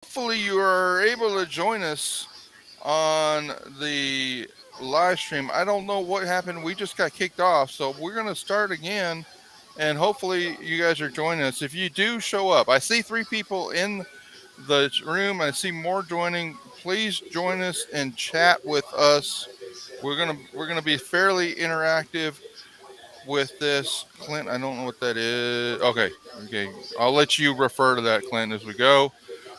Hopefully, you are able to join us on the live stream. I don't know what happened. We just got kicked off, so we're going to start again. And hopefully, you guys are joining us. If you do show up, I see three people in the room. I see more joining. Please join us and chat with us. We're gonna be fairly interactive with this. Clint, I don't know what that is. Okay. I'll let you refer to that, Clint, as we go.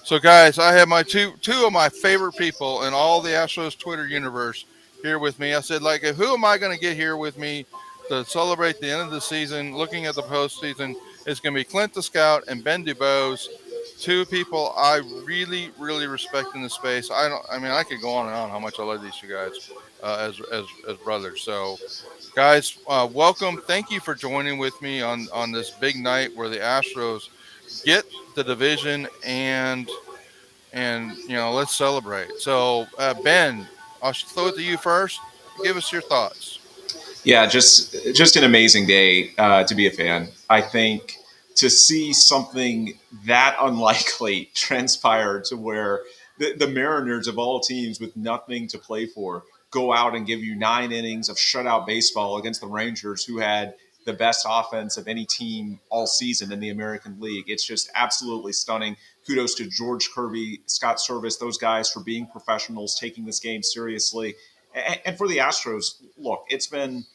So, guys, I have my two of my favorite people in all the Astros Twitter universe here with me. I said, like, who am I going to get here with me to celebrate the end of the season, looking at the postseason? It's going to be Clint the Scout and Ben DuBose, two people I really, really respect in the space. I don't. I mean, I could go on and on how much I love these two guys as brothers. So, guys, welcome. Thank you for joining with me on this big night where the Astros get the division and let's celebrate. So, Ben, I'll throw it to you first. Give us your thoughts. Yeah, just an amazing day to be a fan. I think to see something that unlikely transpire to where the Mariners of all teams with nothing to play for go out and give you 9 innings of shutout baseball against the Rangers, who had the best offense of any team all season in the American League. It's just absolutely stunning. Kudos to George Kirby, Scott Service, those guys for being professionals, taking this game seriously. And for the Astros, look, it's been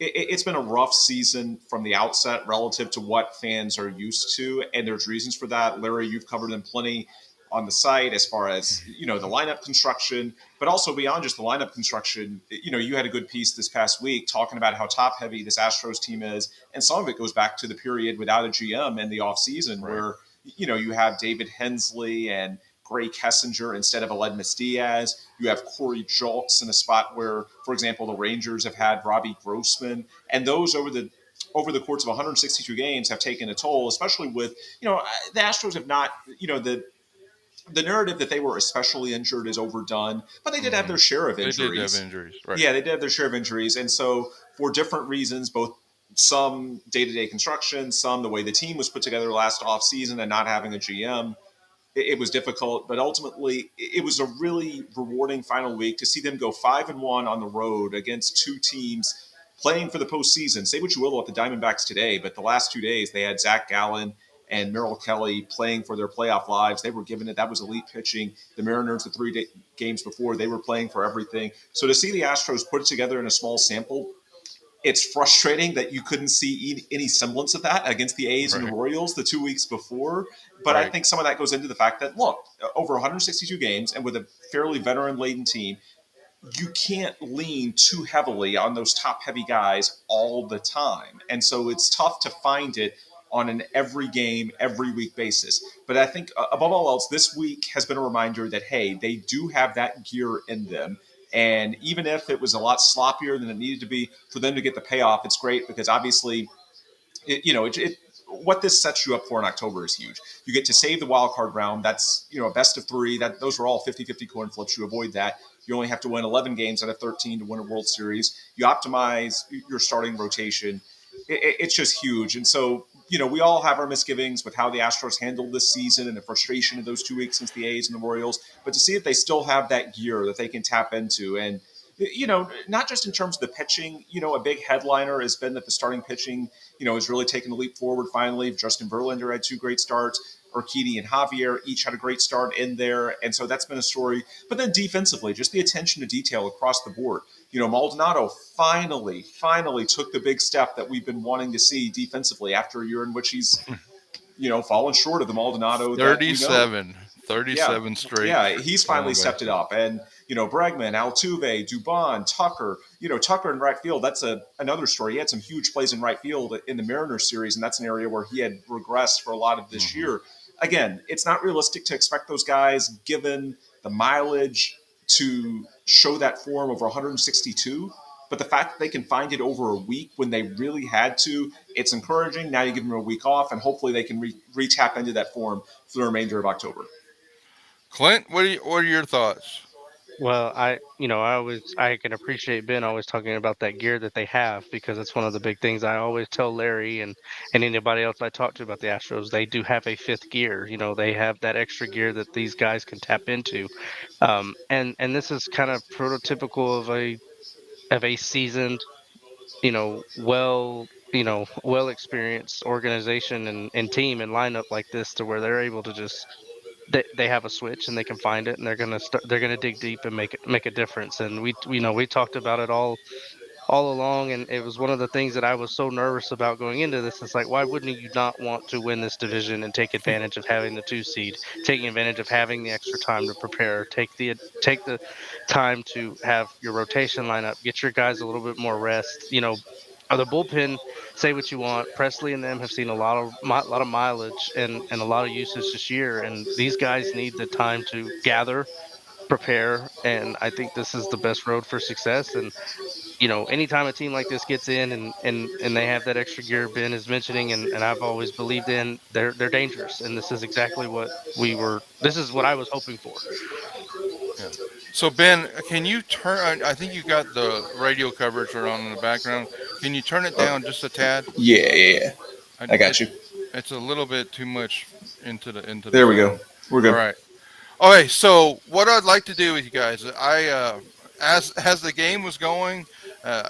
a rough season from the outset relative to what fans are used to, and there's reasons for that. Larry, you've covered them plenty on the site as far as the lineup construction, but also beyond just the lineup construction. You had a good piece this past week talking about how top heavy this Astros team is, and some of it goes back to the period without a GM in the offseason Right. where you have David Hensley and Gray Kessinger instead of Aledmus Diaz. You have Corey Julks in a spot where, for example, the Rangers have had Robbie Grossman, and those over the course of 162 games have taken a toll, especially with the Astros have not the narrative that they were especially injured is overdone, but they did have Hmm. their share of They did have injuries. injuries, right? Yeah, they did have their share of injuries, and so for different reasons, both some day-to-day construction, some the way the team was put together last offseason and not having a GM, it was difficult, but ultimately it was a really rewarding final week to see them go 5-1 on the road against two teams playing for the postseason. Say what you will about the Diamondbacks today, but the last 2 days they had Zach Gallen and Merrill Kelly playing for their playoff lives. They were given it. That was elite pitching. The Mariners, the games before, they were playing for everything. So to see the Astros put it together in a small sample, it's frustrating that you couldn't see any semblance of that against the A's and the Right. Royals the 2 weeks before. But I Right. think some of that goes into the fact that, look, over 162 games and with a fairly veteran laden team, you can't lean too heavily on those top heavy guys all the time. And so it's tough to find it on an every game, every week basis. But I think above all else, this week has been a reminder that, hey, they do have that gear in them. And even if it was a lot sloppier than it needed to be for them to get the payoff, it's great because obviously what this sets you up for in October is huge. You get to save the wild card round. That's a best of three. That those were all 50-50 coin flips. You avoid that. You only have to win 11 games out of 13 to win a World Series. You optimize your starting rotation. It's just huge. And so we all have our misgivings with how the Astros handled this season and the frustration of those 2 weeks since the A's and the Royals. But to see that they still have that gear that they can tap into, and not just in terms of the pitching. A big headliner has been that the starting pitching has really taken a leap forward finally. Justin Verlander had two great starts. Urquidy and Javier each had a great start in there. And so that's been a story. But then defensively, just the attention to detail across the board. Maldonado finally took the big step that we've been wanting to see defensively after a year in which he's, fallen short of the Maldonado that we know. 37. Yeah, 37 straight yeah, he's finally stolen stepped it bases. up, and Bregman, Altuve, Dubon, Tucker. Tucker in right field. That's another story. He had some huge plays in right field in the Mariners series, and that's an area where he had regressed for a lot of this Hmm. year. Again, it's not realistic to expect those guys, given the mileage, to show that form over 162. But the fact that they can find it over a week when they really had to, it's encouraging. Now you give them a week off, and hopefully they can re-tap into that form for the remainder of October. Clint, what are your thoughts? Well, I can appreciate Ben always talking about that gear that they have because it's one of the big things I always tell Larry and anybody else I talk to about the Astros. They do have a fifth gear. They have that extra gear that these guys can tap into. And this is kind of prototypical of a seasoned, well experienced organization and team and lineup like this to where they're able to just they have a switch and they can find it and they're gonna dig deep and make a difference. And we talked about it all along, and it was one of the things that I was so nervous about going into this. It's like, why wouldn't you not want to win this division and take advantage of having the two seed, taking advantage of having the extra time to prepare, take the time to have your rotation lineup, get your guys a little bit more rest. The bullpen, say what you want, Presley and them have seen a lot of mileage and a lot of usage this year, and these guys need the time to gather, prepare, and I think this is the best road for success. And anytime a team like this gets in and they have that extra gear Ben is mentioning, and I've always believed in, they're dangerous. And this is what I was hoping for. Yeah. So Ben, can you turn? I think you got the radio coverage on in the background. Can you turn it Uh, down just a tad? yeah. I got It's you. it's a little bit too much into the There we go. sound. We're All good. right. Okay. So what I'd like to do with you guys, as the game was going, uh,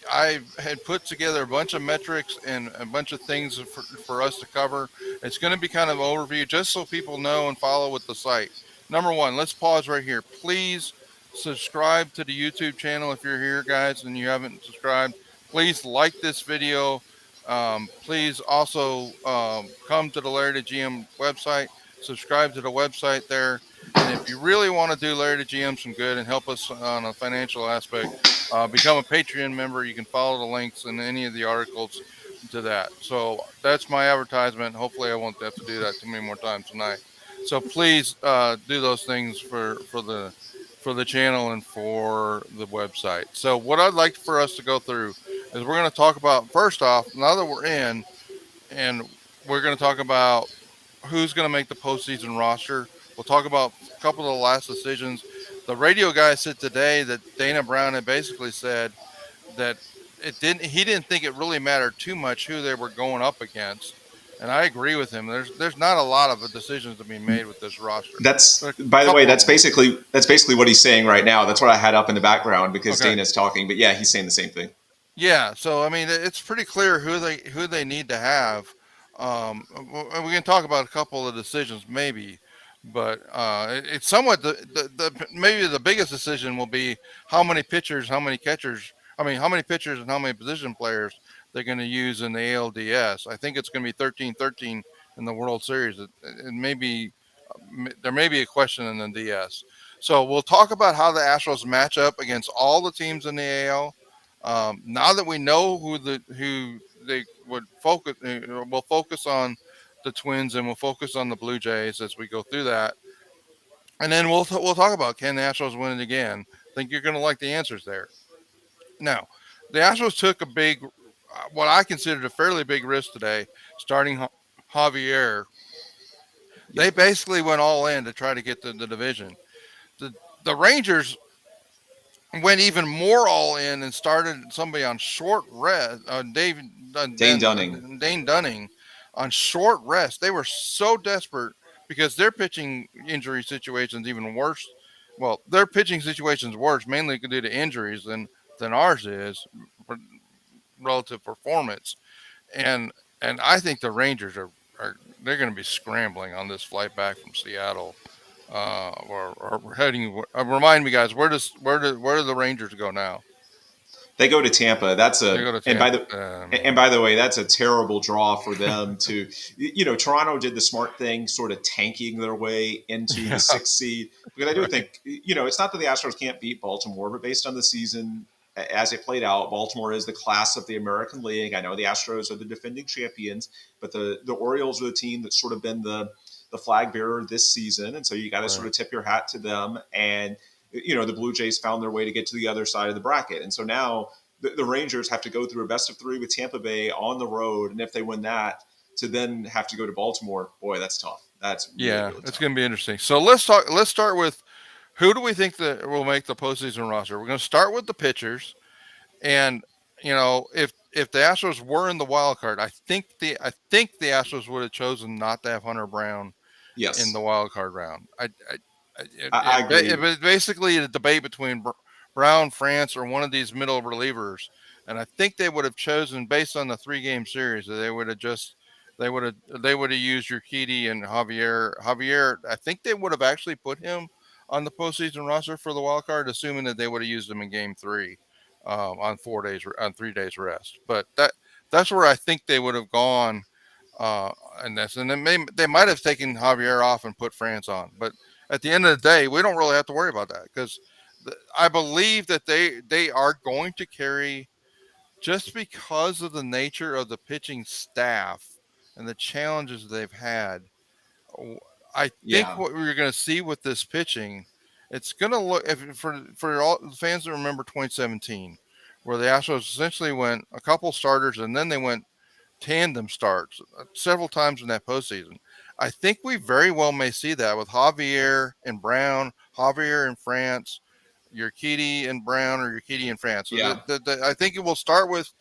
I had put together a bunch of metrics and a bunch of things for us to cover. It's going to be kind of an overview just so people know and follow with the site. Number one, let's pause right here. Please subscribe to the YouTube channel if you're here, guys, and you haven't subscribed. Please like this video. Please also come to the Larry the GM website, subscribe to the website there. And if you really want to do Larry the GM some good and help us on a financial aspect, become a Patreon member. You can follow the links in any of the articles to that. So that's my advertisement. Hopefully, I won't have to do that too many more times tonight. So please do those things for the channel and for the website. So what I'd like for us to go through is we're going to talk about first off, now that we're in, and we're going to talk about who's going to make the postseason roster. We'll talk about a couple of the last decisions. The radio guy said today that Dana Brown had basically said that he didn't think it really mattered too much who they were going up against, and I agree with him. There's not a lot of decisions to be made with this roster. That's, There are a by the way, couple of that's them. basically what he's saying right now. That's what I had up in the background because Okay. Dana's talking. But yeah, he's saying the same thing. Yeah, so I mean, it's pretty clear who they need to have. And we can talk about a couple of decisions, maybe, but it's somewhat the maybe the biggest decision will be how many pitchers, how many catchers. I mean, how many pitchers and how many position players they're going to use in the ALDS. I think it's going to be 13-13 in the World Series. It may be there may be a question in the DS. So we'll talk about how the Astros match up against all the teams in the AL. Now that we know who they would focus, we'll focus on the Twins and we'll focus on the Blue Jays as we go through that, and then we'll talk about can the Astros win it again. I think you're going to like the answers there. Now, the Astros took a what I considered a fairly big risk today, starting Javier. Yeah. They basically went all in to try to get the division. The the Rangers went even more all in and started somebody on short rest. Dane Dunning. Dane Dunning on short rest. They were so desperate because their pitching injury situation's even worse. Well, their pitching situation's worse, mainly due to injuries than ours is relative performance. And and I think the Rangers are they're going to be scrambling on this flight back from Seattle. Or heading. Remind me, guys, where do the Rangers go now? They go to Tampa. That's They a go to and by Tampa. the and by the way, that's a terrible draw for them to. Toronto did the smart thing, sort of tanking their way into the Yeah, sixth seed. Because I do right. think it's not that the Astros can't beat Baltimore, but based on the season as it played out, Baltimore is the class of the American League. I know the Astros are the defending champions, but the Orioles are the team that's sort of been the flag bearer this season, and so you got to sort Right. of tip your hat to them. And the Blue Jays found their way to get to the other side of the bracket, and so now the Rangers have to go through a best of three with Tampa Bay on the road, and if they win that, to then have to go to Baltimore, boy, that's tough. That's really Yeah, really it's tough. going to be interesting. So let's talk. Let's start with Who do we think that will make the postseason roster? We're going to start with the pitchers, and if the Astros were in the wild card, I think the Astros would have chosen not to have Hunter Brown in the Yes, wild card round. I It agree. was basically a debate between Brown, France, or one of these middle relievers, and I think they would have chosen based on the 3 game series that they would have used Urquidy and Javier. Javier, I think they would have actually put him on the postseason roster for the wild card, assuming that they would have used him in Game 3 on 4 days on 3 days rest. But that's where I think they would have gone uh, and they might have taken Javier off and put France on, but at the end of the day, we don't really have to worry about that because I believe that they are going to carry just because of the nature of the pitching staff and the challenges they've had. I think Yeah, what we're going to see with this pitching, it's going to look for all the fans that remember 2017, where the Astros essentially went a couple starters and then they went tandem starts several times in that postseason. I think we very well may see that with Javier and Brown, Javier and France, Urquidy and Brown, or Urquidy and France. So yeah. I think it will start with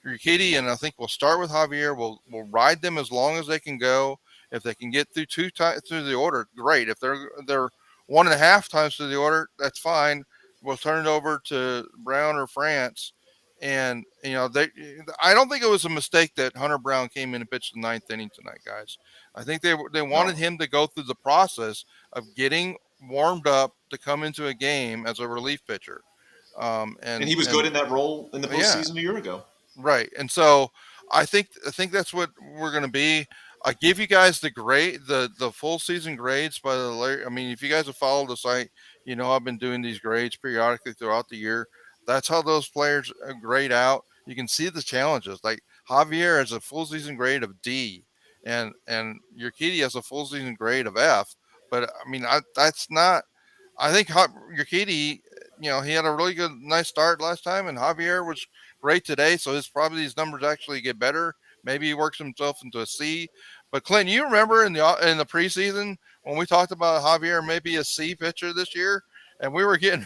Urquidy, and I think we'll start with Javier. We'll ride them as long as they can go. If they can get through through the order, great. If they're 1.5 times through the order, that's fine. We'll turn it over to Brown or France, and they. I don't think it was a mistake that Hunter Brown came in and pitched the ninth inning tonight, guys. I think they wanted No, him to go through the process of getting warmed up to come into a game as a relief pitcher. and he was good And in that role in the yeah, postseason a year ago. right. And so I think that's what we're going to be. I give you guys the full season grades by I mean, if you guys have followed the site, I've been doing these grades periodically throughout the year. That's how those players grade out. You can see the challenges. Like Javier has a full season grade of D, and Urquidy has a full season grade of F. But I mean, that's not. I think Urquidy, he had a really good, nice start last time, and Javier was great today. So these numbers actually get better. Maybe he works himself into a C. But Clint, you remember in the preseason when we talked about Javier maybe a C pitcher this year, and we were getting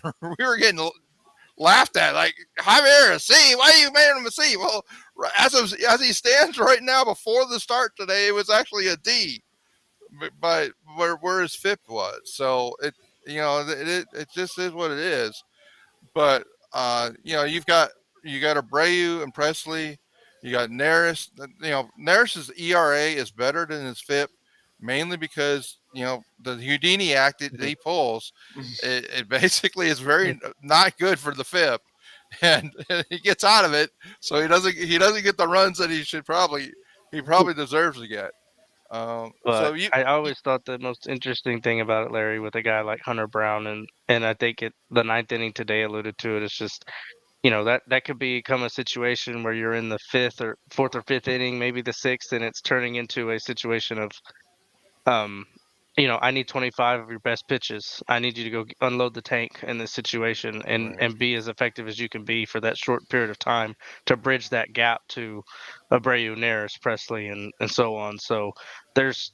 laughed at like Javier a C. Why are you making him a C? Well, as he stands right now before the start today, it was actually a D, but where his FIP was. So it just is what it is. But you got Abreu and Presley. You got Neris. Neris's ERA is better than his FIP, mainly because the Houdini act that he pulls. It basically is very not good for the FIP, and he gets out of it, so he doesn't get the runs that he probably deserves to get. So But I always thought the most interesting thing about it, Larry, with a guy like Hunter Brown, and I think the ninth inning today alluded to it. It's just that could become a situation where you're in the fifth or fourth or fifth inning, maybe the sixth, and it's turning into a situation of um, I need 25 of your best pitches. I need you to go unload the tank in this situation and right. and be as effective as you can be for that short period of time to bridge that gap to Abreu, Neris, Presley, and so on. So there's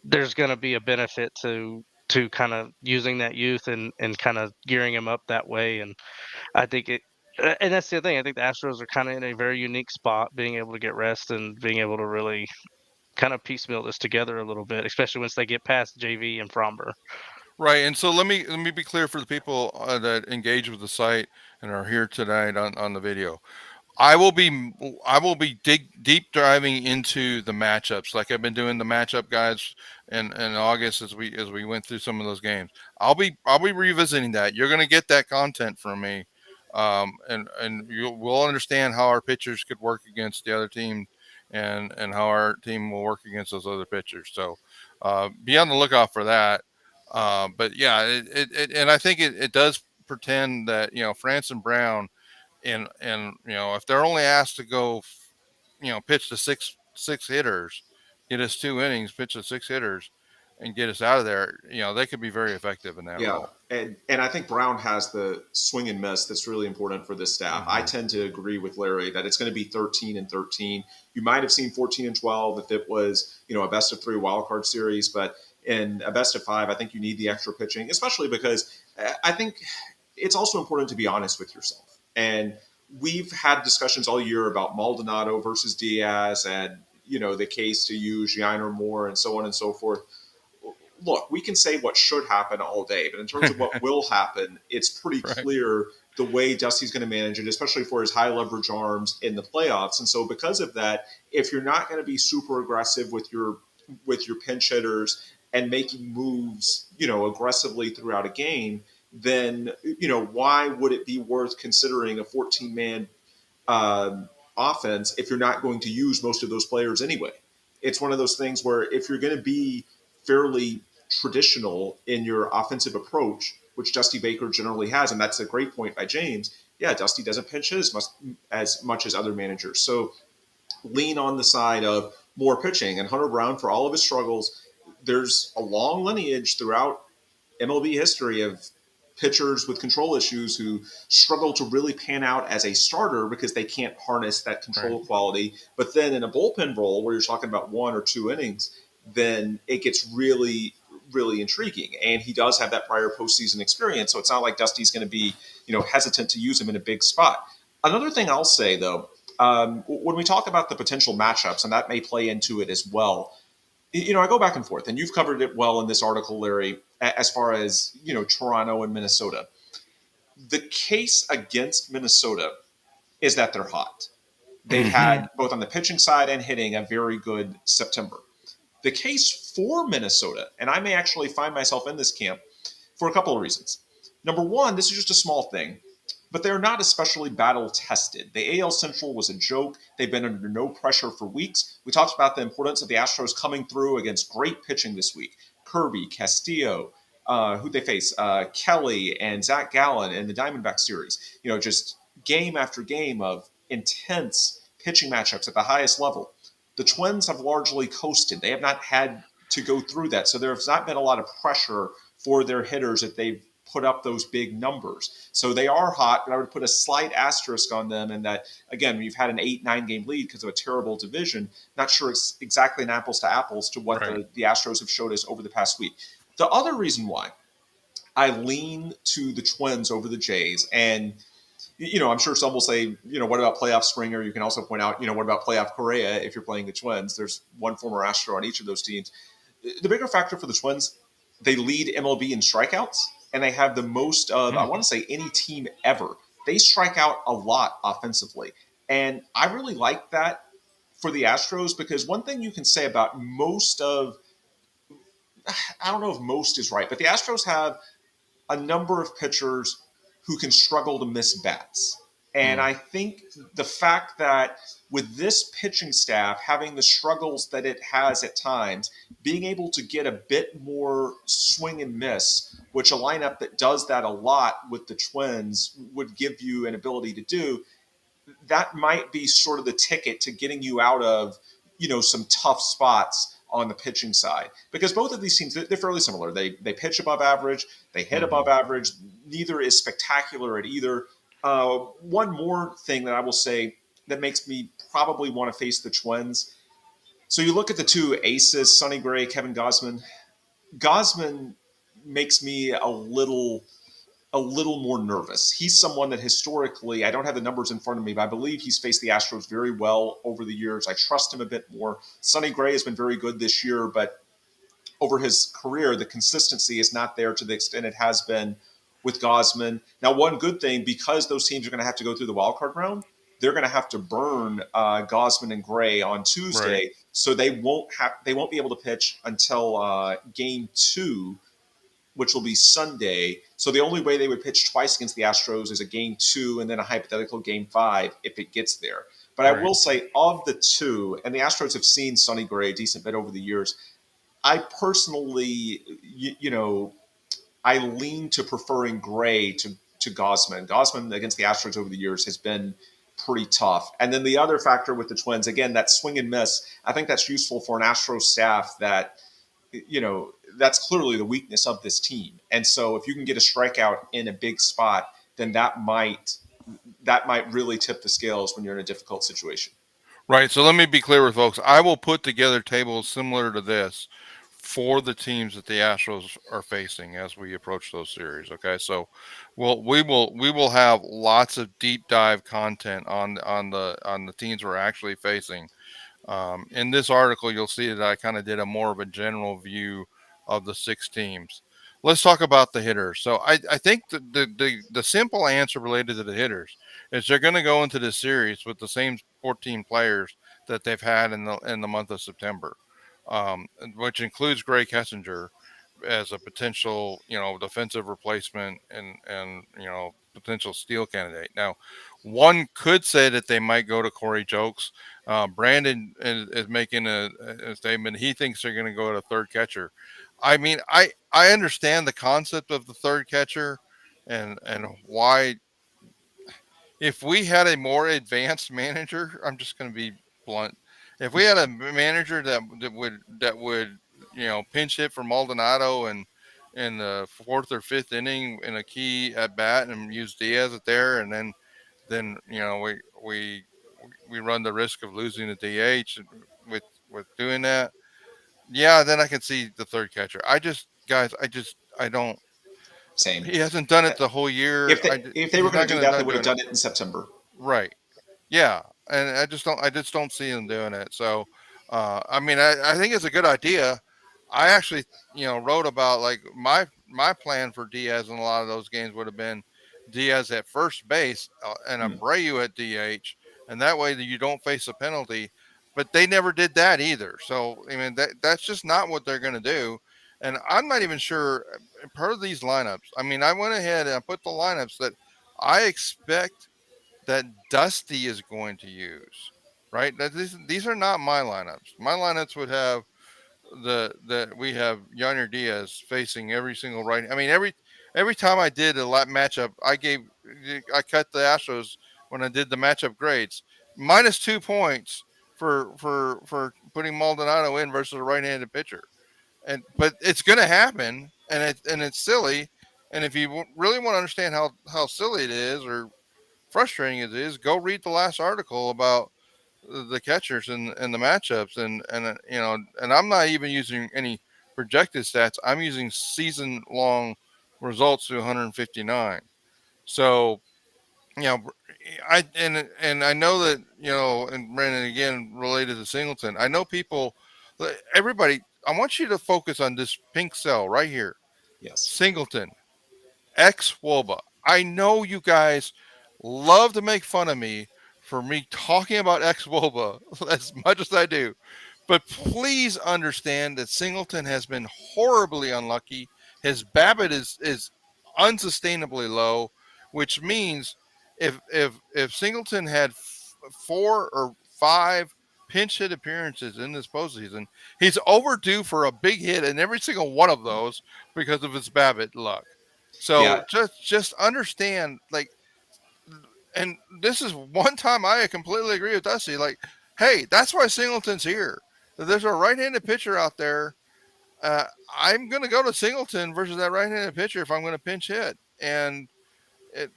there's going to be a benefit to kind of using that youth and kind of gearing him up that way. And I think and that's the thing. I think the Astros are kind of in a very unique spot, being able to get rest and being able to really kind of piecemeal this together a little bit, especially once they get past JV and Fromber. Right, and so let me be clear for the people that engage with the site and are here tonight on the video. I will be deep diving into the matchups like I've been doing the matchup guides in August as we went through some of those games. I'll be revisiting that. You're going to get that content from me, and we'll understand how our pitchers could work against the other team, and how our team will work against those other pitchers. So be on the lookout for that. But yeah, and I think it does pretend that France and Brown and if they're only asked to go pitch to six hitters, get us 2 innings, pitch to six hitters, and get us out of there, they could be very effective in that Yeah, role. and I think Brown has the swing and miss that's really important for this staff. I Hmm. tend to agree with Larry that it's going to be 13 and 13. You might have seen 14 and 12 if it was a best of three wild card series, but in a best of five, I think you need the extra pitching, especially because I think it's also important to be honest with yourself. And we've had discussions all year about Maldonado versus Diaz, and the case to use Gianner more, and so on and so forth. Look, we can say what should happen all day, but in terms of what will happen, it's pretty Right. clear the way Dusty's going to manage it, especially for his high leverage arms in the playoffs. And so, because of that, if you're not going to be super aggressive with your pinch hitters and making moves, aggressively throughout a game, then why would it be worth considering a 14-man offense if you're not going to use most of those players anyway? It's one of those things where if you're going to be fairly traditional in your offensive approach, which Dusty Baker generally has, and that's a great point by James. Yeah, Dusty doesn't pinch hit as much as other managers. So lean on the side of more pitching. And Hunter Brown, for all of his struggles, there's a long lineage throughout MLB history of pitchers with control issues who struggle to really pan out as a starter because they can't harness that control Right. quality. But then in a bullpen role where you're talking about 1 or 2 innings, then it gets really, really intriguing. And he does have that prior postseason experience, so it's not like Dusty's going to be, hesitant to use him in a big spot. Another thing I'll say though, when we talk about the potential matchups, and that may play into it as well, I go back and forth, and you've covered it well in this article, Larry, as far as, Toronto and Minnesota. The case against Minnesota is that they're hot. They've Mm-hmm. had, both on the pitching side and hitting, a very good September. The case for Minnesota, and I may actually find myself in this camp for a couple of reasons. Number one, this is just a small thing, but they're not especially battle tested. The AL Central was a joke. They've been under no pressure for weeks. We talked about the importance of the Astros coming through against great pitching this week. Kirby, Castillo, who they face, Kelly and Zach Gallen in the Diamondback series. Just game after game of intense pitching matchups at the highest level. The Twins have largely coasted. They have not had to go through that. So there has not been a lot of pressure for their hitters if they've put up those big numbers. So they are hot, but I would put a slight asterisk on them in that, again, you've had an 8-9 game lead because of a terrible division. Not sure it's exactly an apples to apples to what Right. the Astros have showed us over the past week. The other reason why I lean to the Twins over the Jays, and I'm sure some will say, what about playoff Springer? You can also point out, what about playoff Correa if you're playing the Twins? There's one former Astro on each of those teams. The bigger factor for the Twins, they lead MLB in strikeouts, and they have the most of, I Mm. want to say, any team ever. They strike out a lot offensively. And I really like that for the Astros because one thing you can say about most of, I don't know if most is right, but the Astros have a number of pitchers who can struggle to miss bats. And Mm. I think the fact that with this pitching staff having the struggles that it has at times, being able to get a bit more swing and miss, which a lineup that does that a lot with the Twins would give you an ability to do, that might be sort of the ticket to getting you out of, some tough spots on the pitching side. Because both of these teams, they're fairly similar. They pitch above average, they hit above Mm-hmm. average. Neither is spectacular at either. One more thing that I will say that makes me probably want to face the Twins. So you look at the two aces, Sonny Gray, Kevin Gausman. Gausman makes me a little more nervous. He's someone that historically, I don't have the numbers in front of me, but I believe he's faced the Astros very well over the years. I trust him a bit more. Sonny Gray has been very good this year, but over his career, the consistency is not there to the extent it has been with Gausman. Now, one good thing, because those teams are going to have to go through the wild card round, they're going to have to burn Gausman and Gray on Right. Tuesday, so they won't be able to pitch until game 2, which will be Sunday. So the only way they would pitch twice against the Astros is a game 2 and then a hypothetical game 5 if it gets there. But I Right. will say, of the two, and the Astros have seen Sonny Gray a decent bit over the years, I personally, I lean to preferring Gray to Gausman. Gausman against the Astros over the years has been pretty tough. And then the other factor with the Twins, again, that swing and miss, I think that's useful for an Astros staff that, that's clearly the weakness of this team. And so if you can get a strikeout in a big spot, then that might really tip the scales when you're in a difficult situation. Right. So let me be clear with folks. I will put together tables similar to this for the teams that the Astros are facing as we approach those series. Okay, so we will have lots of deep dive content on the teams we're actually facing. In this article, you'll see that I kind of did a more of a general view of the six teams. Let's talk about the hitters. So I think the simple answer related to the hitters is they're going to go into this series with the same 14 players that they've had in the month of September, which includes Gray Kessinger as a potential defensive replacement and potential steal candidate. Now, one could say that they might go to Corey Jokes. Brandon is making a statement. He thinks they're going to go to third catcher. I mean, I understand the concept of the third catcher, and why. If we had a more advanced manager, I'm just going to be blunt. If we had a manager that would pinch hit for Maldonado and in the fourth or fifth inning in a key at bat and use Diaz at there, and then we run the risk of losing the DH with doing that. Yeah, then I can see the third catcher. I don't. Same. He hasn't done it the whole year. If they were He's going not to do going to that, they done would have doing it done it in September. right. Yeah, and I just don't see him doing it. So, I mean, I think it's a good idea. I actually, wrote about like my plan for Diaz in a lot of those games would have been Diaz at first base and Hmm. Abreu at DH, and that way that you don't face a penalty. But they never did that either. So I mean that's just not what they're going to do. And I'm not even sure per these lineups. I mean, I went ahead and I put the lineups that I expect that Dusty is going to use, right? That these are not my lineups. My lineups would have that we have Yonder Diaz facing every single right. I mean, every time I did a matchup, I cut the Astros when I did the matchup grades minus 2 points for putting Maldonado in versus a right-handed pitcher, but it's going to happen, and it's silly. And if you really want to understand how silly it is or frustrating it is, go read the last article about the catchers and the matchups and I'm not even using any projected stats. I'm using season long results to 159. So you know and I know that and Brandon again related to Singleton. I know people, everybody. I want you to focus on this pink cell right here. Yes. Singleton, ex Woba. I know you guys love to make fun of me for me talking about ex Woba as much as I do. But please understand that Singleton has been horribly unlucky. His BABIP is unsustainably low, which means if Singleton had 4 or 5 pinch hit appearances in this postseason, he's overdue for a big hit in every single one of those because of his BABIP luck. So Yeah. just understand, like, and this is one time I completely agree with Dusty. Like, hey, that's why Singleton's here. There's a right-handed pitcher out there. I'm going to go to Singleton versus that right-handed pitcher if I'm going to pinch hit, and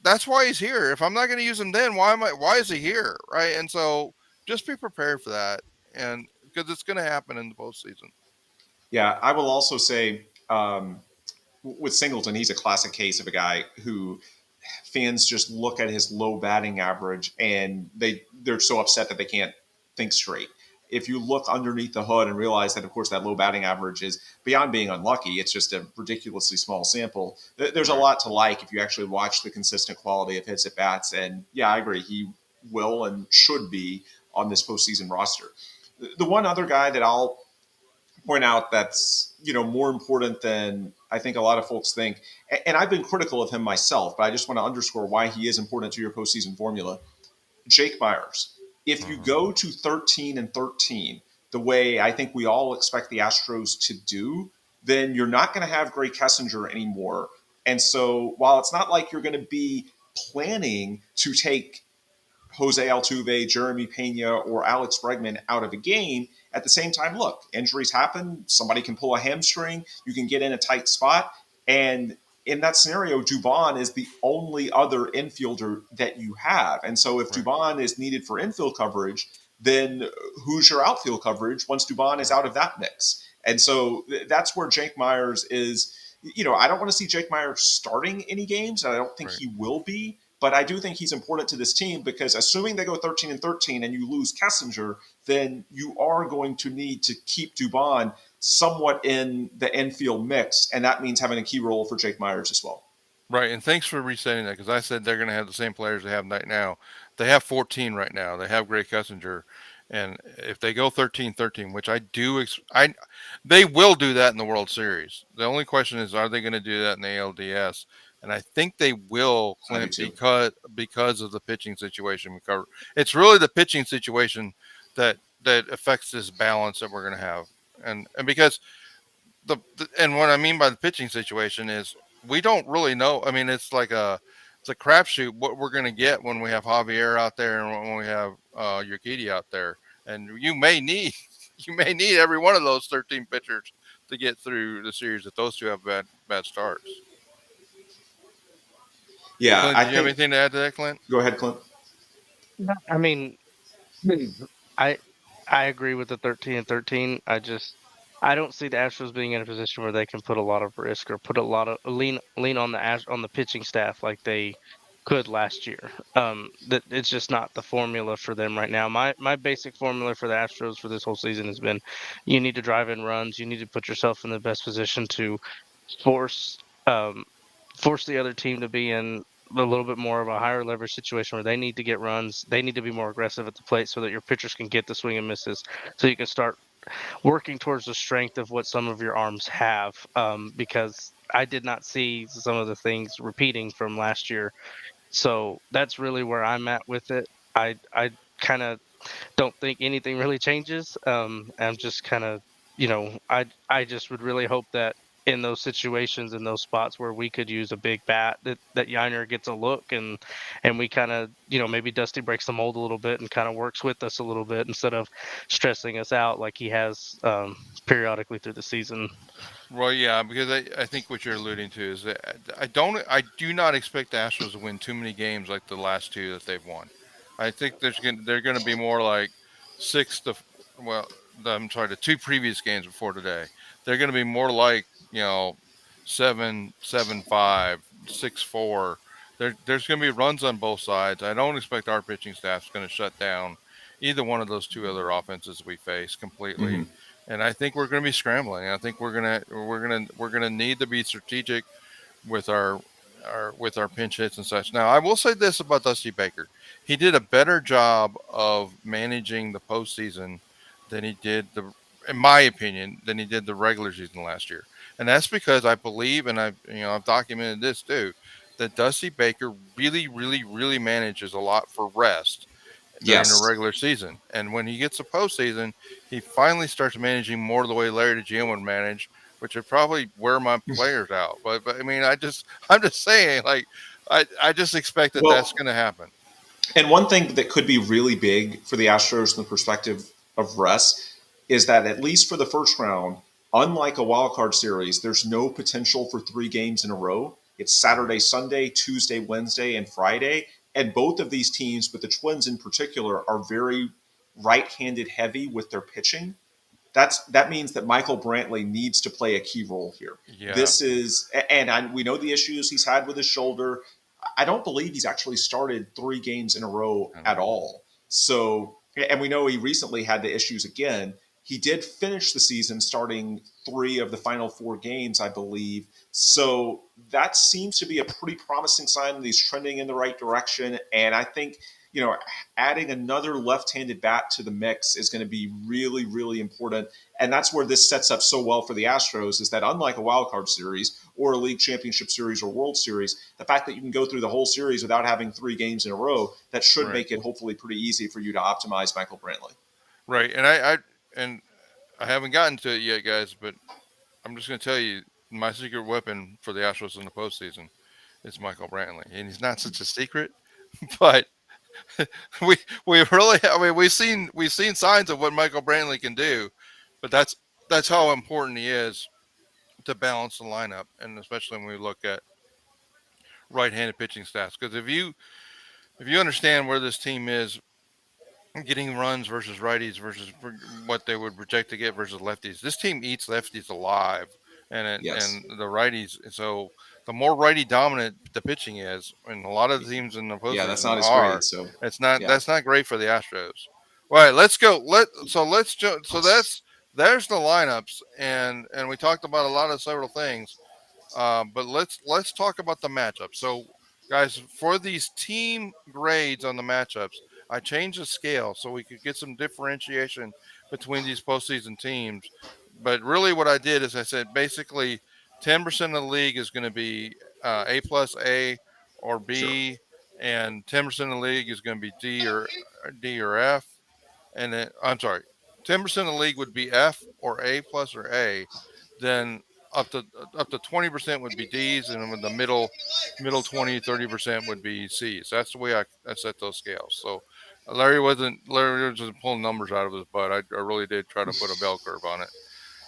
that's why he's here. If I'm not going to use him, then Why is he here, right? And so just be prepared for that, and because it's going to happen in the postseason. Yeah. I will also say with Singleton, he's a classic case of a guy who fans just look at his low batting average and they're so upset that they can't think straight. If you look underneath the hood and realize that, of course, that low batting average is beyond being unlucky, it's just a ridiculously small sample. There's a Right. lot to like if you actually watch the consistent quality of hits at bats. And yeah, I agree. He will and should be on this postseason roster. The one other guy that I'll point out that's more important than I think a lot of folks think, and I've been critical of him myself, but I just want to underscore why he is important to your postseason formula. Jake Myers. If you Mhm. go to 13-13, the way I think we all expect the Astros to do, then you're not going to have Gray Kessinger anymore. And so while it's not like you're going to be planning to take Jose Altuve, Jeremy Pena, or Alex Bregman out of a game. At the same time, look, injuries happen. Somebody can pull a hamstring. You can get in a tight spot. And in that scenario, Dubon is the only other infielder that you have. And so if Right. Dubon is needed for infield coverage, then who's your outfield coverage once Dubon is Right. out of that mix? And so that's where Jake Myers is. I don't want to see Jake Myers starting any games, and I don't think Right. he will be. But I do think he's important to this team because assuming they go 13-13 and you lose Kessinger, then you are going to need to keep Dubon somewhat in the infield mix, and that means having a key role for Jake Myers as well. Right, and thanks for resetting that because I said they're going to have the same players they have right now. They have 14 right now. They have Gray Kessinger, and if they go 13-13, which I do, they will do that in the World Series. The only question is, are they going to do that in the ALDS? And I think they will, I do Clint, too. because of the pitching situation. Because it's really the pitching situation that affects this balance that we're going to have, and because and what I mean by the pitching situation is we don't really know. I mean, it's a crapshoot what we're going to get when we have Javier out there and when we have Urquidy out there, and you may need you may need every one of those 13 pitchers to get through the series if those two have bad starts. Yeah, Clint, I did you have think. anything to add to that, Clint? Go ahead, Clint. I mean, I I agree with the 13-13. I don't see the Astros being in a position where they can put a lot of risk or put a lot of lean on on the pitching staff like they could last year. That it's just not the formula for them right now. My basic formula for the Astros for this whole season has been you need to drive in runs, you need to put yourself in the best position to force um force the other team to be in a little bit more of a higher leverage situation where they need to get runs. They need to be more aggressive at the plate so that your pitchers can get the swing and misses. So you can start working towards the strength of what some of your arms have. Because I did not see some of the things repeating from last year. So that's really where I'm at with it. I kind of don't think anything really changes. I'm just kind of, I just would really hope that in those situations, in those spots where we could use a big bat, that Yiner gets a look and we kind of, maybe Dusty breaks the mold a little bit and kind of works with us a little bit instead of stressing us out like he has periodically through the season. Well, yeah, because I think what you're alluding to is that I do not expect the Astros to win too many games like the last two that they've won. I think they're going to be more like six to well, I'm sorry, the two previous games before today. They're going to be more like 7-7-5, 6-4. There's going to be runs on both sides. I don't expect our pitching staff's going to shut down either one of those two other offenses we face completely, Hmm. and I think we're going to be scrambling. I think we're gonna need to be strategic with our pinch hits and such. Now, I will say this about Dusty Baker: he did a better job of managing the postseason than he did in my opinion, than he did the regular season last year, and that's because I believe, and I've documented this too, that Dusty Baker really, really, really manages a lot for rest during the Yes. regular season. And when he gets a postseason, he finally starts managing more the way Larry DeGio would manage, which would probably wear my players out. But I mean, I'm just saying, like, I just expect that that's Well, going to happen. and one thing that could be really big for the Astros from the perspective of rest is that at least for the first round, unlike a wild card series, there's no potential for 3 games in a row. It's Right. Saturday, Sunday, Tuesday, Wednesday, and Friday. And both of these teams, but the Twins in particular, are very right-handed heavy with their pitching. That means that Michael Brantley needs to play a key role here. Yeah. This is, we know the issues he's had with his shoulder. I don't believe he's actually started 3 games in a row I at know. all. So, and we know he recently had the issues again. He did finish the season starting 3 of the final 4 games, I believe. So that seems to be a pretty promising sign that he's trending in the right direction. And I think, you know, adding another left-handed bat to the mix is going to be really, really important. And that's where this sets up so well for the Astros is that unlike a wild card series or a league championship series or World Series, the fact that you can go through the whole series without having 3 games in a row, that should Right. make it hopefully pretty easy for you to optimize Michael Brantley. Right. And I haven't gotten to it yet, guys, but I'm just going to tell you my secret weapon for the Astros in the postseason is Michael Brantley, and he's not such a secret, but we we really, I mean, we've seen signs of what Michael Brantley can do, but that's how important he is to balance the lineup, and especially when we look at right-handed pitching staffs. Because if you understand where this team is getting runs versus righties versus what they would project to get versus lefties. This team eats lefties alive, Yes. and the righties. So the more righty dominant the pitching is, and a lot of the teams in the Yeah, that's postseason not as are, great. So, it's not yeah. that's not great for the Astros. All right, let's go. So there's the lineups, and we talked about a lot of several things. But let's talk about the matchup. So, guys, for these team grades on the matchups, I changed the scale so we could get some differentiation between these postseason teams. But really, what I did is I said basically 10% of the league is going to be A plus A or Sure. B, and 10% of the league is going to be D or F, and then I'm sorry, 10% of the league would be F or A plus or A, then up to 20% would be D's, and then the middle 20-30% would be C's. That's the way I set those scales. So Larry wasn't pulling numbers out of his butt. I really did try to put a bell curve on it.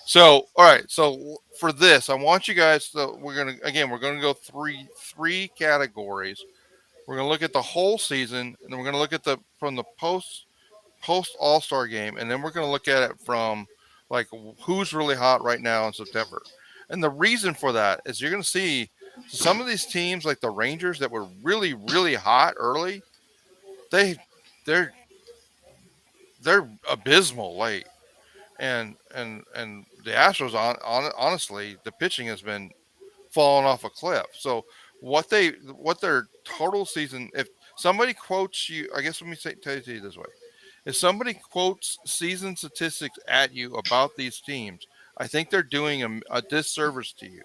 So all right, so for this, I want you guys to we're gonna go three categories. We're gonna look at the whole season, and then we're gonna look at the from the post All Star game, and then we're going to look at it from like who's really hot right now in September. And the reason for that is you're going to see some of these teams like the Rangers that were really hot early. They they're they're abysmal late, and the Astros honestly the pitching has been falling off a cliff. So what their total season if somebody quotes you, I guess let me tell you this way. If somebody quotes season statistics at you about these teams, I think they're doing a disservice to you.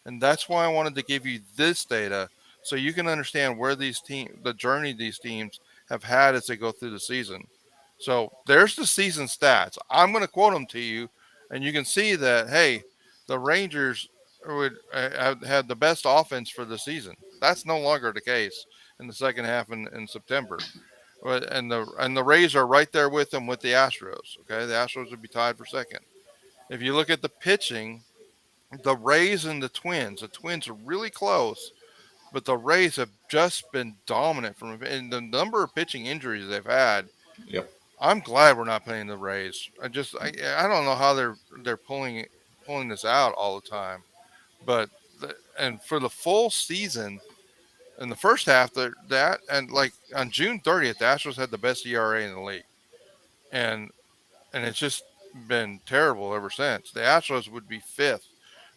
And that's why I wanted to give you this data so you can understand where the journey these teams have had as they go through the season. So there's the season stats. I'm going to quote them to you, and you can see that, hey, the Rangers would have had the best offense for the season. That's no longer the case in the second half in September. And the Rays are right there with them with the Astros. Okay, the Astros would be tied for second. If you look at the pitching, the Rays and the Twins are really close, but the Rays have just been dominant from and the number of pitching injuries they've had. Yep. I'm glad we're not playing the Rays. I don't know how they're pulling this out all the time, but and for the full season in the first half, that and like on June 30th, the Astros had the best ERA in the league, and it's just been terrible ever since. The Astros would be fifth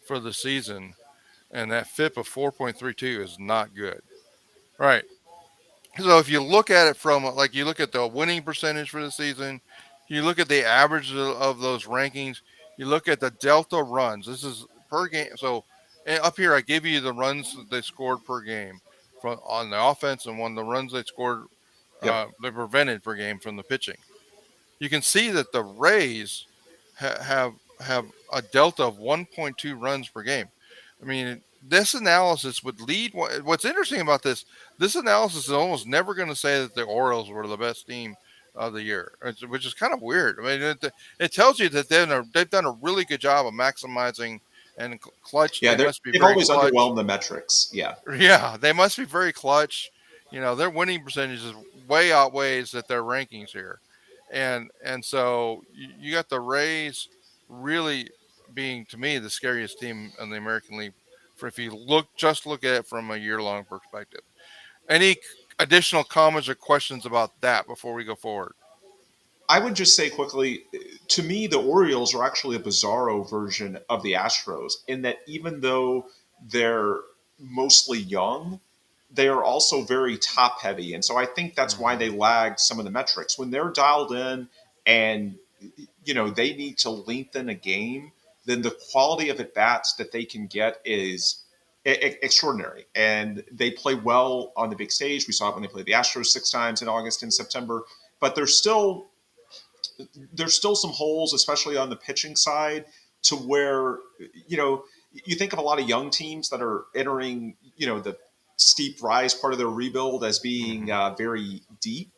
for the season, and that FIP of 4.32 is not good. Right. So if you look at it from like you look at the winning percentage for the season, you look at the average of those rankings, you look at the delta runs. This is per game. So up here, I give you the runs that they scored per game from on the offense and the runs they scored, Yep. they prevented per game from the pitching. You can see that the Rays have a delta of 1.2 runs per game. I mean, this analysis would lead. What's interesting about this analysis is almost never going to say that the Orioles were the best team of the year, which is kind of weird. I mean, it tells you that they've done a really good job of maximizing and clutch. Yeah, They must be they've very always clutch. underwhelmed the metrics. Yeah. Yeah, they must be very clutch. Their winning percentages way outweighs that their rankings here, and so you got the Rays really being to me the scariest team in the American League. For if you look at it from a year long perspective. Any additional comments or questions about that before we go forward? I would just say quickly, to me, the Orioles are actually a bizarro version of the Astros in that even though they're mostly young, they are also very top heavy. And so I think that's why Mm-hmm. they lag some of the metrics. When they're dialed in and, they need to lengthen a game, then the quality of at bats that they can get is extraordinary. And they play well on the big stage. We saw it when they played the Astros 6 times in August and September. But there's still some holes, especially on the pitching side, to where you think of a lot of young teams that are entering the steep rise part of their rebuild as being Mm-hmm. very deep.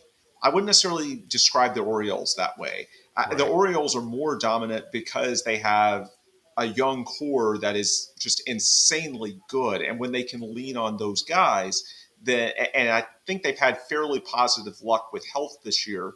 I wouldn't necessarily describe the Orioles that way. The Right. Orioles are more dominant because they have a young core that is just insanely good, and when they can lean on those guys, and I think they've had fairly positive luck with health this year.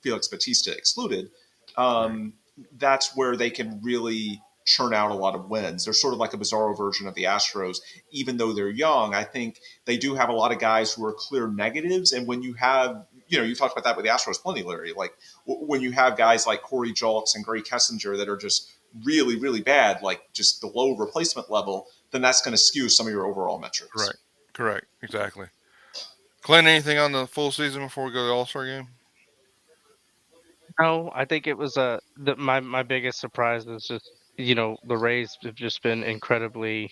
Felix Batista excluded, Right. um, that's where they can really churn out a lot of wins. They're sort of like a bizarro version of the Astros. Even though they're young, I think they do have a lot of guys who are clear negatives. And when you have, you talked about that with the Astros plenty, Larry. Like when you have guys like Corey Julks and Gray Kessinger that are just really, really bad, like just below replacement level, then that's going to skew some of your overall metrics. Right. Correct. Exactly. Clint, anything on the full season before we go to the All Star game? No, I think it was my biggest surprise is just the Rays have just been incredibly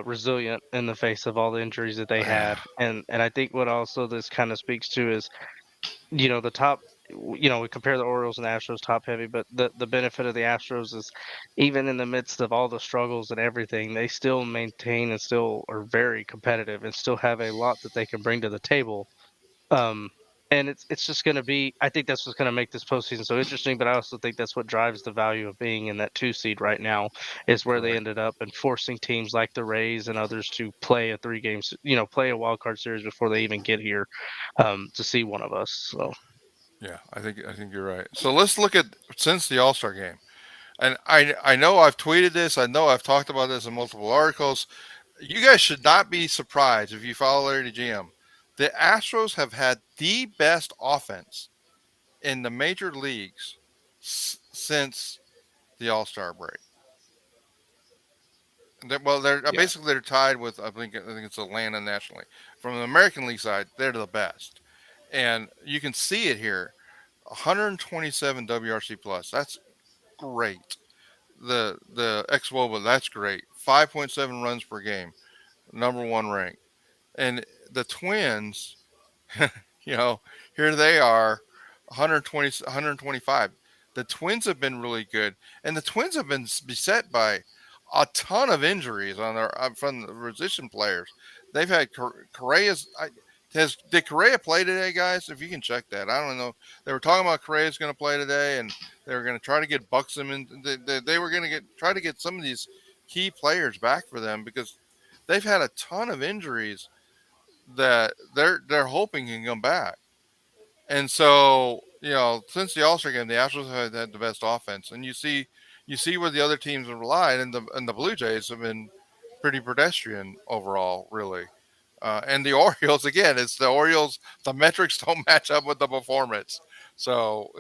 resilient in the face of all the injuries that they Yeah. had, and I think what also this kind of speaks to is the top. We compare the Orioles and the Astros top heavy, but the benefit of the Astros is even in the midst of all the struggles and everything, they still maintain and still are very competitive and still have a lot that they can bring to the table. Um, and it's just going to be. I think that's what's going to make this postseason so interesting. But I also think that's what drives the value of being in that 2 seed right now is where they Correct. ended up and forcing teams like the Rays and others to play a 3 games, play a wild card series before they even get here to see one of us. So Yeah, I think you're right. So let's look at since the All Star game, and I know I've tweeted this. I know I've talked about this in multiple articles. You guys should not be surprised if you follow Larry the GM. The Astros have had the best offense in the major leagues since the All Star break. Well, they're Yeah. basically they're tied with I think it's Atlanta nationally. From the American League side, they're the best, and you can see it here. 127 WRC plus. That's great. The xWOBA, that's great. 5.7 runs per game, number one rank. And the Twins, you know, here they are, 120, 125. The Twins have been really good, and the Twins have been beset by a ton of injuries on their from the position players. They've had Correa's. Did Correa play today, guys? If you can check that, I don't know. They were talking about Correa's going to play today, and they were going to try to get Buxom in. They were going to try to get some of these key players back for them because they've had a ton of injuries that they're hoping can come back. And so, since the All Star game, the Astros have had the best offense, and you see where the other teams have relied, and the Blue Jays have been pretty pedestrian overall, really. And the Orioles, again, it's the Orioles. The metrics don't match up with the performance, so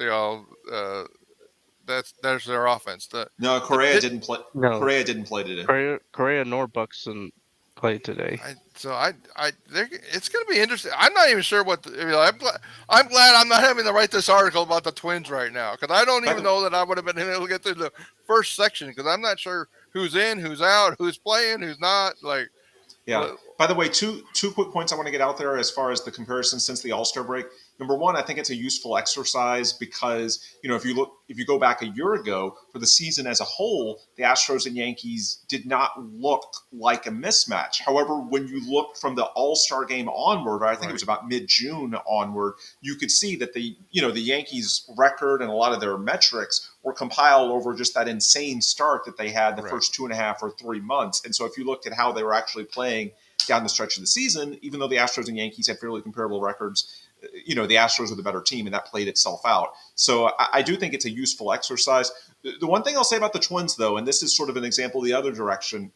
there's their offense. No, The Correa pit didn't play. no, Correa didn't play today. Correa nor Buxton played today. it's going to be interesting. I'm not even sure I'm glad I'm not having to write this article about the Twins right now because I don't By even the know that I would have been able to get through the first section because I'm not sure who's in, who's out, who's playing, who's not. Like, Yeah. By the way, two quick points I want to get out there as far as the comparison since the All Star break. Number one, I think it's a useful exercise because if you go back a year ago for the season as a whole, the Astros and Yankees did not look like a mismatch. However, when you looked from the All Star game onward, or I think it right, was about mid June onward, you could see that the Yankees record and a lot of their metrics were compiled over just that insane start that they had the right, first 2.5 or 3 months. And so if you looked at how they were actually playing down the stretch of the season, even though the Astros and Yankees had fairly comparable records, the Astros were the better team, and that played itself out. So I do think it's a useful exercise. The one thing I'll say about the Twins, though, and this is sort of an example the other direction,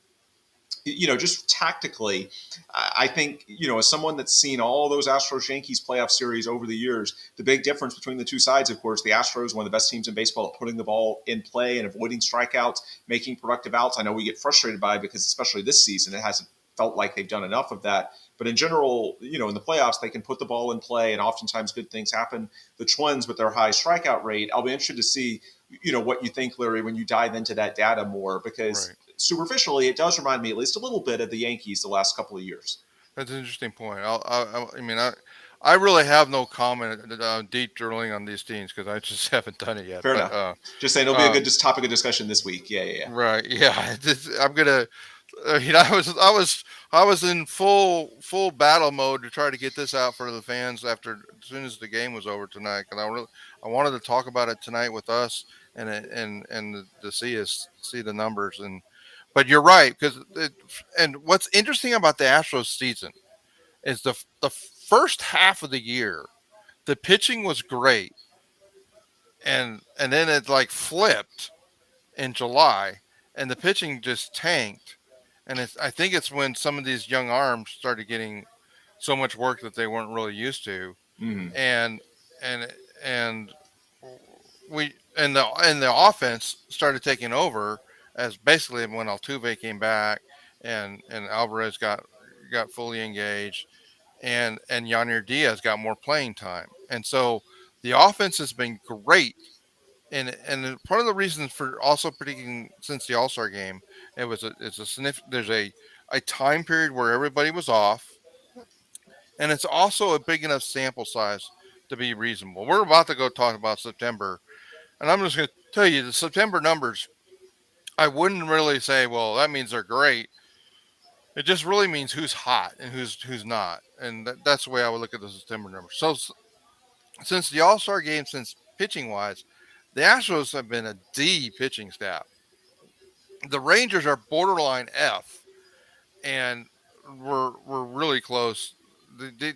just tactically, I think, as someone that's seen all those Astros Yankees playoff series over the years, the big difference between the two sides, of course, the Astros, one of the best teams in baseball at putting the ball in play and avoiding strikeouts, making productive outs. I know we get frustrated by it because, especially this season, it hasn't felt like they've done enough of that. But in general, in the playoffs, they can put the ball in play and oftentimes good things happen. The Twins, with their high strikeout rate, I'll be interested to see, what you think, Larry, when you dive into that data more, because right. superficially, it does remind me at least a little bit of the Yankees the last couple of years. That's an interesting point. I really have no comment deep drilling on these teams because I just haven't done it yet. Fair But enough. Just saying it'll be a uh, good topic of discussion this week. Yeah, yeah, yeah. right, yeah, I'm gonna. I was in full battle mode to try to get this out for the fans after as soon as the game was over tonight because I wanted to talk about it tonight with us and to see the numbers but you're right because and what's interesting about the Astros season is the first half of the year the pitching was great, and then it like flipped in July, and the pitching just tanked. And I think it's when some of these young arms started getting so much work that they weren't really used to, Mm-hmm. and and and the offense started taking over as basically when Altuve came back and Alvarez got fully engaged and Yanier Diaz got more playing time, and so the offense has been great. And part of the reasons for also predicting since the All Star game, it's a there's a time period where everybody was off, and it's also a big enough sample size to be reasonable. We're about to go talk about September, and I'm just going to tell you the September numbers. I wouldn't really say, well, that means they're great. It just really means who's hot and who's not, and that's the way I would look at the September numbers. So since the All Star game, since pitching wise, the Astros have been a D pitching staff. The Rangers are borderline F, and we're really close.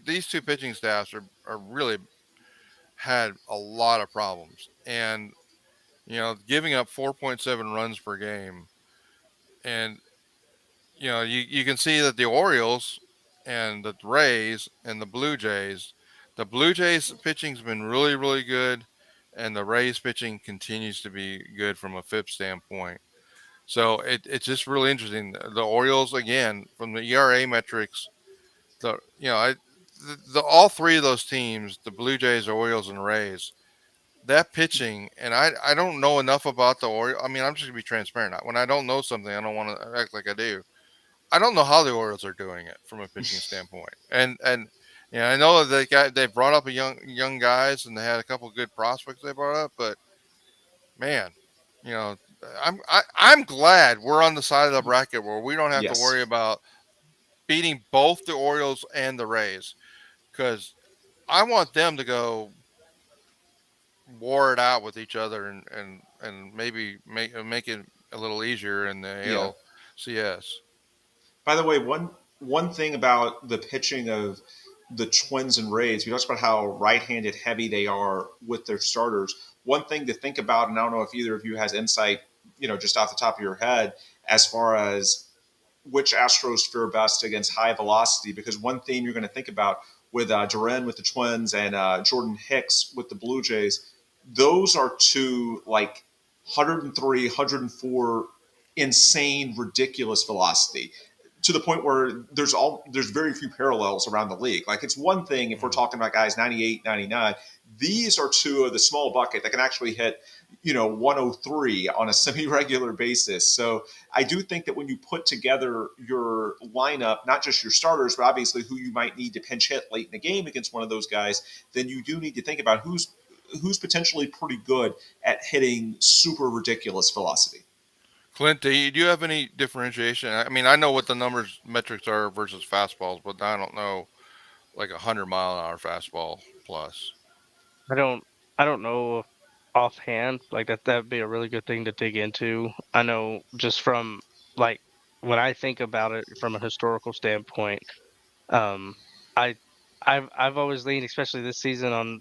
These two pitching staffs are really had a lot of problems, and giving up 4.7 runs per game, and you can see that the Orioles and the Rays and the Blue Jays pitching's been really good, and the Rays pitching continues to be good from a FIP standpoint. So it's just really interesting. The Orioles again from the ERA metrics, the you know I the all three of those teams, the Blue Jays, Orioles, and Rays, that pitching, and I don't know enough about the Orioles. I mean, I'm just gonna be transparent. When I don't know something, I don't want to act like I do. I don't know how the Orioles are doing it from a pitching standpoint, and I know that they brought up a young guys and they had a couple of good prospects they brought up, but man, you know, I'm glad we're on the side of the bracket where we don't have to worry Yes. about beating both the Orioles and the Rays because I want them to go war it out with each other and maybe make it a little easier in the Yeah. ALCS. By the way, one thing about the pitching of the Twins and Rays, we talked about how right-handed heavy they are with their starters. One thing to think about, and I don't know if either of you has insight, just off the top of your head, as far as which Astros fare best against high velocity, because one theme you're going to think about with Duran with the Twins and Jordan Hicks with the Blue Jays, those are two like 103, 104 insane, ridiculous velocity to the point where there's very few parallels around the league. Like it's one thing if we're Mhm. talking about guys 98, 99. These are two of the small bucket that can actually hit 103 on a semi-regular basis. So I do think that when you put together your lineup, not just your starters, but obviously who you might need to pinch hit late in the game against one of those guys, then you do need to think about who's potentially pretty good at hitting super ridiculous velocity. Clint, do you have any differentiation? I mean, I know what the numbers metrics are versus fastballs, but I don't know like 100-mile-an-hour fastball plus. I don't I don't know offhand. Like that'd be a really good thing to dig into. I know just from like when I think about it from a historical standpoint, um, I I've always leaned, especially this season, on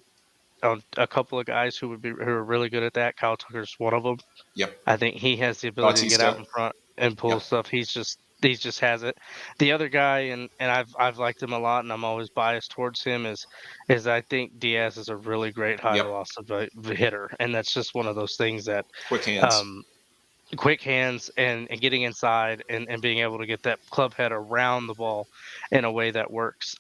a couple of guys who are really good at that. Kyle Tucker's one of them. Yep. I think he has the ability to get out Bautista. in front and pull Yep. stuff. He just has it. The other guy, and I've liked him a lot, and I'm always biased towards him. Is I think Diaz is a really great high Yep. velocity hitter, and that's just one of those things that Quick hands. um, quick hands and getting inside and being able to get that club head around the ball in a way that works.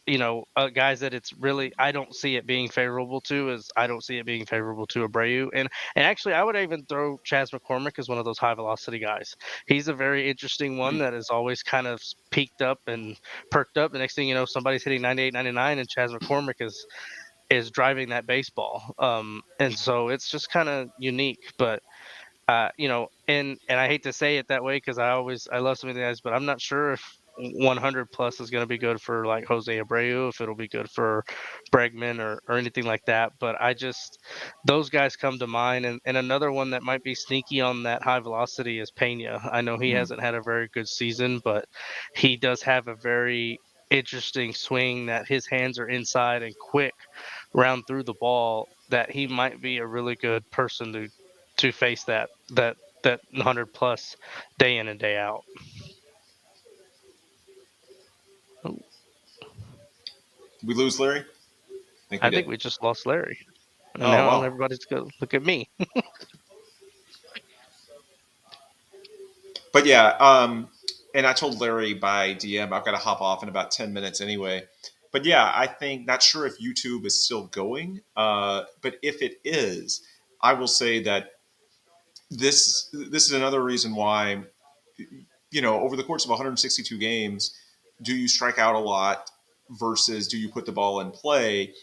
Guys that it's really I don't see it being favorable to is I don't see it being favorable to Abreu. And actually I would even throw Chas McCormick as one of those high velocity guys. He's a very interesting one that is always kind of peaked up and perked up. The next thing you know, somebody's hitting 98, 99, and Chas McCormick is driving that baseball. And so it's just kind of unique, but and I hate to say it that way because I love some of the guys, but I'm not sure if 100 plus is going to be good for like Jose Abreu, if it'll be good for Bregman or anything like that. But those guys come to mind. And another one that might be sneaky on that high velocity is Pena. I know he Mm. hasn't had a very good season, but he does have a very interesting swing that his hands are inside and quick round through the ball, that he might be a really good person to face that 100 plus day in and day out. Did we lose Larry? I think we I think did. we just lost Larry, and Oh now well. everybody's going to look at me. But yeah, and I told Larry by DM I've got to hop off in about 10 minutes anyway. But yeah, I think not sure if YouTube is still going, but if it is, I will say that this is another reason why over the course of 162 games, do you strike out a lot versus do you put the ball in play?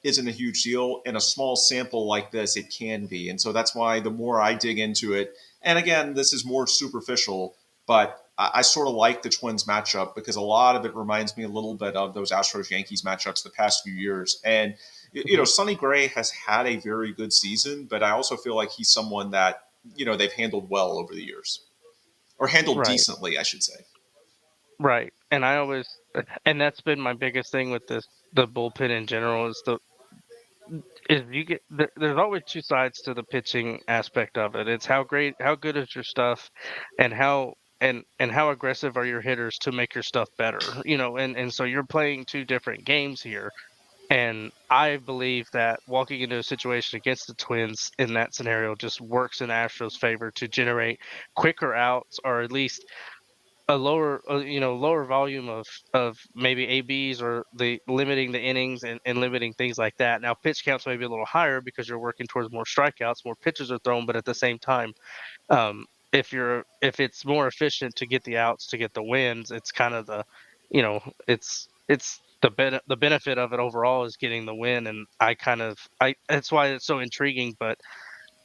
Isn't a huge deal. In a small sample like this, it can be. And so that's why the more I dig into it, and again, this is more superficial, but I sort of like the Twins matchup because a lot of it reminds me a little bit of those Astros Yankees matchups the past few years. And, Mhm. Sonny Gray has had a very good season, but I also feel like he's someone that, they've handled well over the years or handled Right, decently, I should say. right. And I always, and that's been my biggest thing with the bullpen in general is you get there's always two sides to the pitching aspect of it. It's how good is your stuff, and how aggressive are your hitters to make your stuff better. And so you're playing two different games here. And I believe that walking into a situation against the Twins in that scenario just works in Astros' favor to generate quicker outs, or at least a lower volume of maybe ABs, or the limiting the innings, and limiting things like that. Now pitch counts may be a little higher because you're working towards more strikeouts, more pitches are thrown, but at the same time, if it's more efficient to get the outs, to get the wins, it's kind of it's the benefit of it overall is getting the win. And I that's why it's so intriguing. But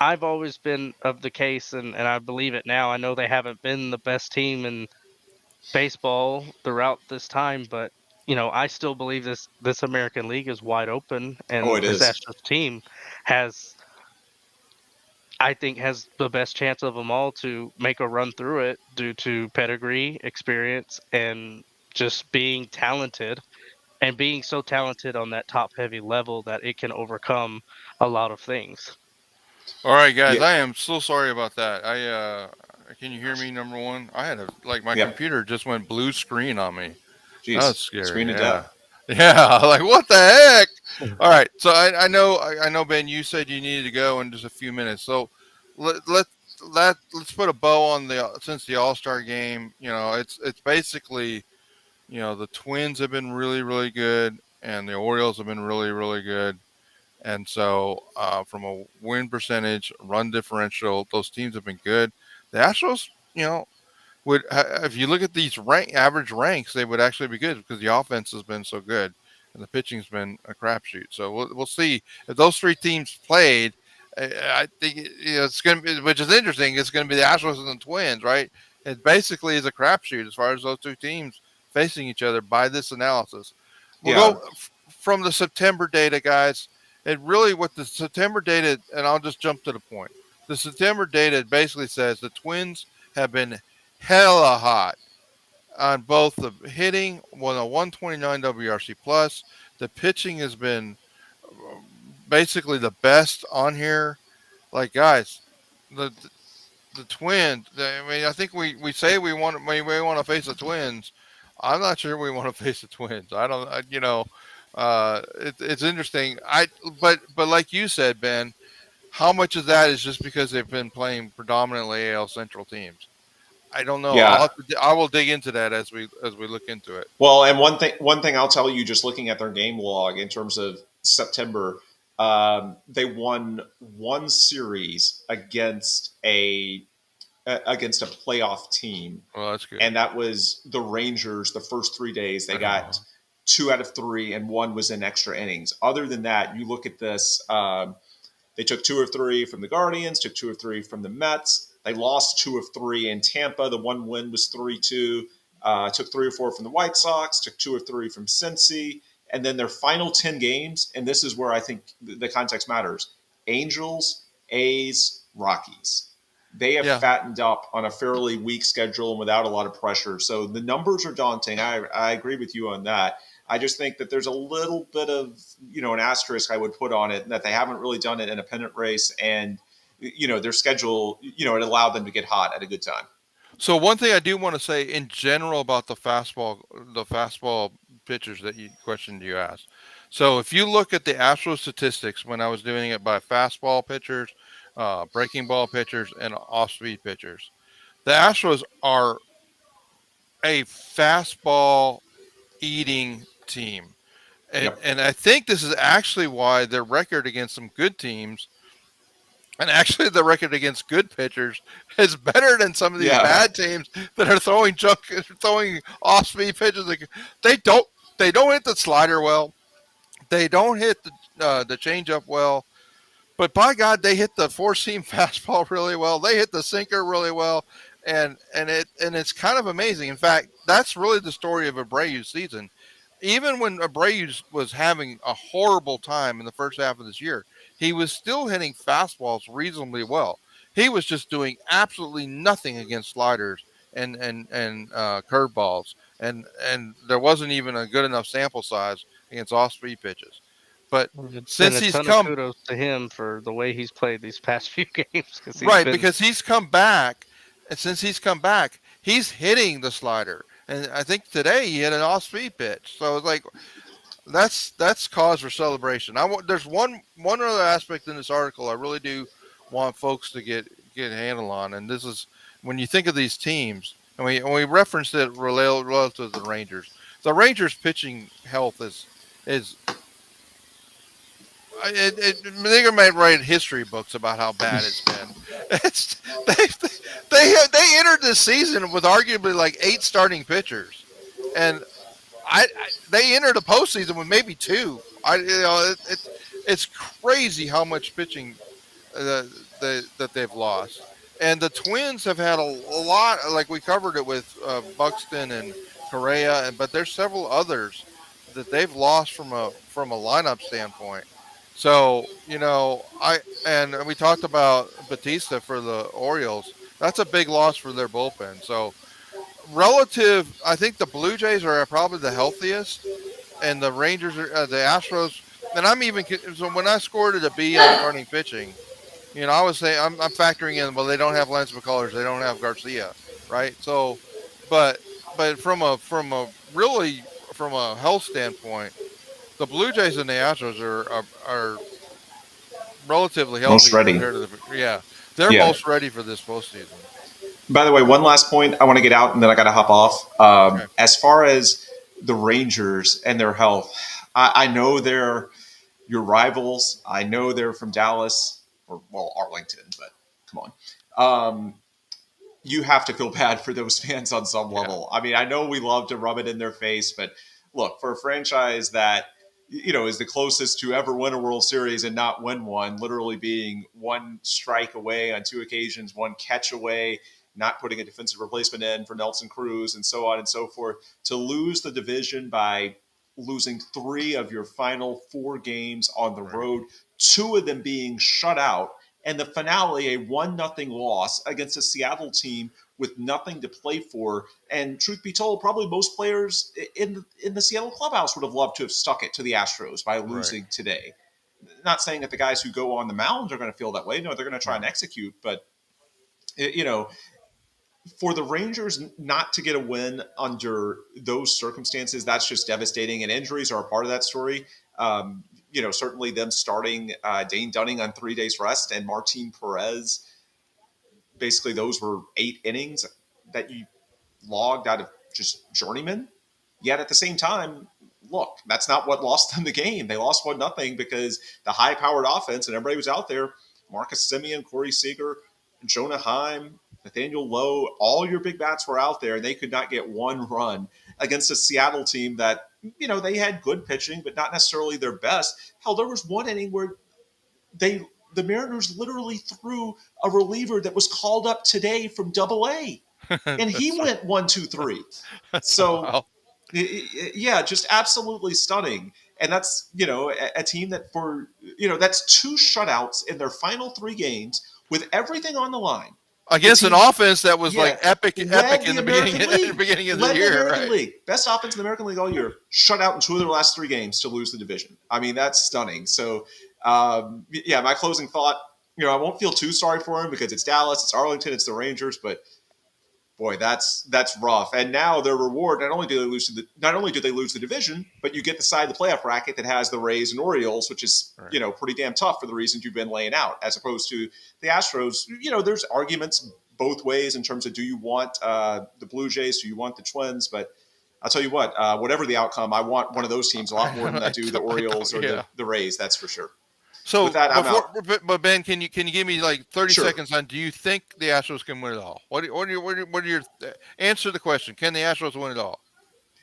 I've always been of the case, and I believe it now. I know they haven't been the best team in baseball throughout this time, but I still believe this American League is wide open, Oh, and it this is. Astros team has I think has the best chance of them all to make a run through it due to pedigree, experience, and just being talented, and being so talented on that top heavy level that it can overcome a lot of things. All right, guys. Yeah. I am so sorry about that. Can you hear me? Number one, I had my Yeah. computer just went blue screen on me. That's Geez. scary. Screen of Yeah, death. yeah. Like what the heck? All right. So I know Ben. You said you needed to go in just a few minutes. So let's put a bow on since the All Star game. It's basically the Twins have been really really good, and the Orioles have been really really good. And so, from a win percentage, run differential, those teams have been good. The Astros, if you look at these average ranks, they would actually be good because the offense has been so good and the pitching's been a crapshoot. So we'll see if those three teams played. I think it's going to be, which is interesting. It's going to be the Astros and the Twins, right? It basically is a crapshoot as far as those two teams facing each other by this analysis. We'll Yeah. go from the September data, guys. It really what the September data, and I'll just jump to the point. The September data basically says the Twins have been hella hot on both the hitting, a 129 WRC plus. The pitching has been basically the best on here. Like guys, the Twins. I mean, I think we say we want to face the Twins. I'm not sure we want to face the Twins. I don't. It's interesting. But like you said, Ben, how much of that is just because they've been playing predominantly AL Central teams? I don't know. Yeah. I will dig into that as we look into it. Well, and one thing I'll tell you, just looking at their game log in terms of September, they won one series against a playoff team, Well, that's good. and that was the Rangers. The first 3 days, they got Oh, 2 out of 3, and one was in extra innings. Other than that, you look at this. They took 2 of 3 from the Guardians, took 2 of 3 from the Mets. They lost 2 of 3 in Tampa. The one win was 3-2. Took 3 or 4 from the White Sox, took 2 of 3 from Cincy. And then their final 10 games, and this is where I think the context matters: Angels, A's, Rockies. They have Yeah. fattened up on a fairly weak schedule and without a lot of pressure. So the numbers are daunting. I agree with you on that. I just think that there's a little bit of, an asterisk I would put on it, that they haven't really done it in a pennant race, and their schedule, it allowed them to get hot at a good time. So one thing I do want to say in general about the fastball pitchers that you questioned you asked. So if you look at the Astros statistics when I was doing it by fastball pitchers, breaking ball pitchers, and off-speed pitchers, the Astros are a fastball eating team. And Yep. and I think this is actually why their record against some good teams, and actually the record against good pitchers, is better than some of these Yeah. bad teams that are throwing off speed pitches. They don't they don't hit the slider well. They don't hit the changeup well. But by God, they hit the four seam fastball really well. They hit the sinker really well, and it's kind of amazing. In fact, that's really the story of Abreu's season. Even when Abreu was having a horrible time in the first half of this year, he was still hitting fastballs reasonably well. He was just doing absolutely nothing against sliders and curveballs, and there wasn't even a good enough sample size against off speed pitches. But And since a he's ton of come kudos to him for the way he's played these past few games because he's right, been because he's come back, and since he's come back, he's hitting the slider. And I think today he hit an off-speed pitch. So it's like that's cause for celebration. There's one other aspect in this article I really do want folks to get a handle on, and this is when you think of these teams, and we referenced it relative to the Rangers. The Rangers pitching health is they might write history books about how bad it's been. It's they entered this season with arguably like 8 starting pitchers, and they entered the postseason with maybe two. It's crazy how much pitching uh, that they've lost. And the Twins have had a lot, like we covered it with Buxton and Correa, but there's several others that they've lost from a lineup standpoint. So and we talked about Batista for the Orioles. That's a big loss for their bullpen. So relative, I think the Blue Jays are probably the healthiest, and the Rangers are the Astros. And so when I scored it a B on starting pitching, I was saying I'm factoring in, well, they don't have Lance McCullers, they don't have Garcia, right? So, but from a health standpoint, the Blue Jays and the Astros are relatively Most healthy ready. compared to they're Yeah. most ready for this postseason. By the way, one last point I want to get out, and then I got to hop off. Okay. As far as the Rangers and their health, I know they're your rivals. I know they're from Dallas, or well, Arlington, but come on. Um, you have to feel bad for those fans on some Yeah. level. I mean, I know we love to rub it in their face, but look, for a franchise that is the closest to ever win a World Series and not win one, literally being one strike away on 2 occasions, one catch away, not putting a defensive replacement in for Nelson Cruz, and so on and so forth, to lose the division by losing 3 of your final 4 games on the Right. road, 2 of them being shut out, and the finale a 1-0 loss against a Seattle team with nothing to play for. And truth be told, probably most players in the Seattle clubhouse would have loved to have stuck it to the Astros by Right. losing today. Not saying that the guys who go on the mound are going to feel that way. No, they're going to try and Right. execute. But you know, for the Rangers not to get a win under those circumstances, that's just devastating. And injuries are a part of that story. Certainly them starting Dane Dunning on 3 days rest and Martin Perez. Basically, those were 8 innings that you logged out of just journeyman. Yet at the same time, look, that's not what lost them the game. They lost 1-0 because the high-powered offense and everybody was out there. Marcus Semien, Corey Seager, Jonah Heim, Nathaniel Lowe, all your big bats were out there, and they could not get one run against a Seattle team that, they had good pitching, but not necessarily their best. Hell, there was one inning where the Mariners literally threw a reliever that was called up today from Double A, and he that's went 1, 2, 3. that's So wild. yeah, just absolutely stunning. And that's a team that that's 2 shutouts in their final 3 games with everything on the line. the against an team, offense that was like yeah, epic led in the the beginning American at the League. beginning of the Led the year, American right? League. Best offense in the American League all year. Shut out in 2 of their last 3 games to lose the division. I mean, that's stunning. So, yeah, my closing thought, I won't feel too sorry for him because it's Dallas, it's Arlington, it's the Rangers, but boy, that's rough. And now their reward, not only do they lose the division, but you get the side of the playoff bracket that has the Rays and Orioles, which is Right. pretty damn tough for the reasons you've been laying out, as opposed to the Astros. There's arguments both ways in terms of, do you want the Blue Jays, do you want the Twins, but I'll tell you what, whatever the outcome, I want one of those teams a lot more than I do the I don't, Orioles or yeah. the Rays. That's for sure. With So that, I'm out. but Ben, can you give me like 30 Sure. seconds on? Do you think the Astros can win it all? What are your answer the question? Can the Astros win it all?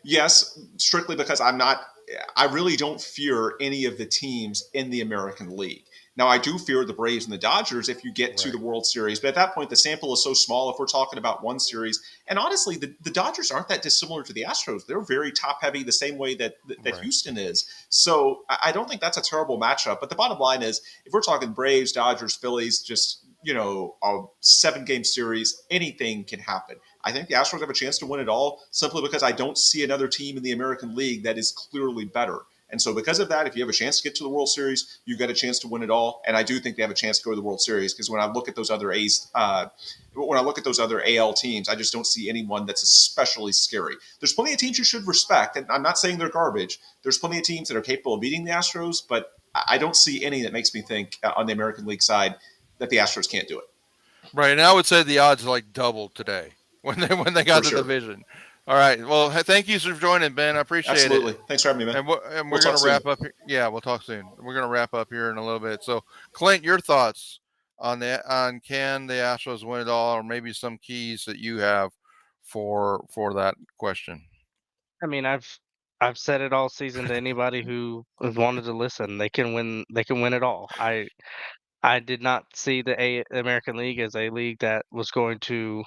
Yes, strictly because I really don't fear any of the teams in the American League. Now, I do fear the Braves and the Dodgers if you get to Right. the World Series, but at that point, the sample is so small if we're talking about one series. And honestly, the Dodgers aren't that dissimilar to the Astros. They're very top heavy the same way that Right. Houston is. So I don't think that's a terrible matchup. But the bottom line is, if we're talking Braves, Dodgers, Phillies, just, a 7-game series, anything can happen. I think the Astros have a chance to win it all simply because I don't see another team in the American League that is clearly better. And so, because of that, if you have a chance to get to the World Series, you've got a chance to win it all. And I do think they have a chance to go to the World Series because when I look at those other when I look at those other AL teams, I just don't see anyone that's especially scary. There's plenty of teams you should respect, and I'm not saying they're garbage. There's plenty of teams that are capable of beating the Astros, but I don't see any that makes me think on the American League side that the Astros can't do it. Right. And I would say the odds like doubled today when they For got the sure. division. All right. Well, thank you for joining, Ben. I appreciate it. Absolutely. Thanks for having me, man. And We'll we're talk gonna soon. wrap up here. Yeah, we'll talk soon. We're gonna wrap up here in a little bit. So, Clint, your thoughts on can the Astros win it all, or maybe some keys that you have for that question. I mean, I've said it all season to anybody who has wanted to listen. They can win it all. I did not see the American League as a league that was going to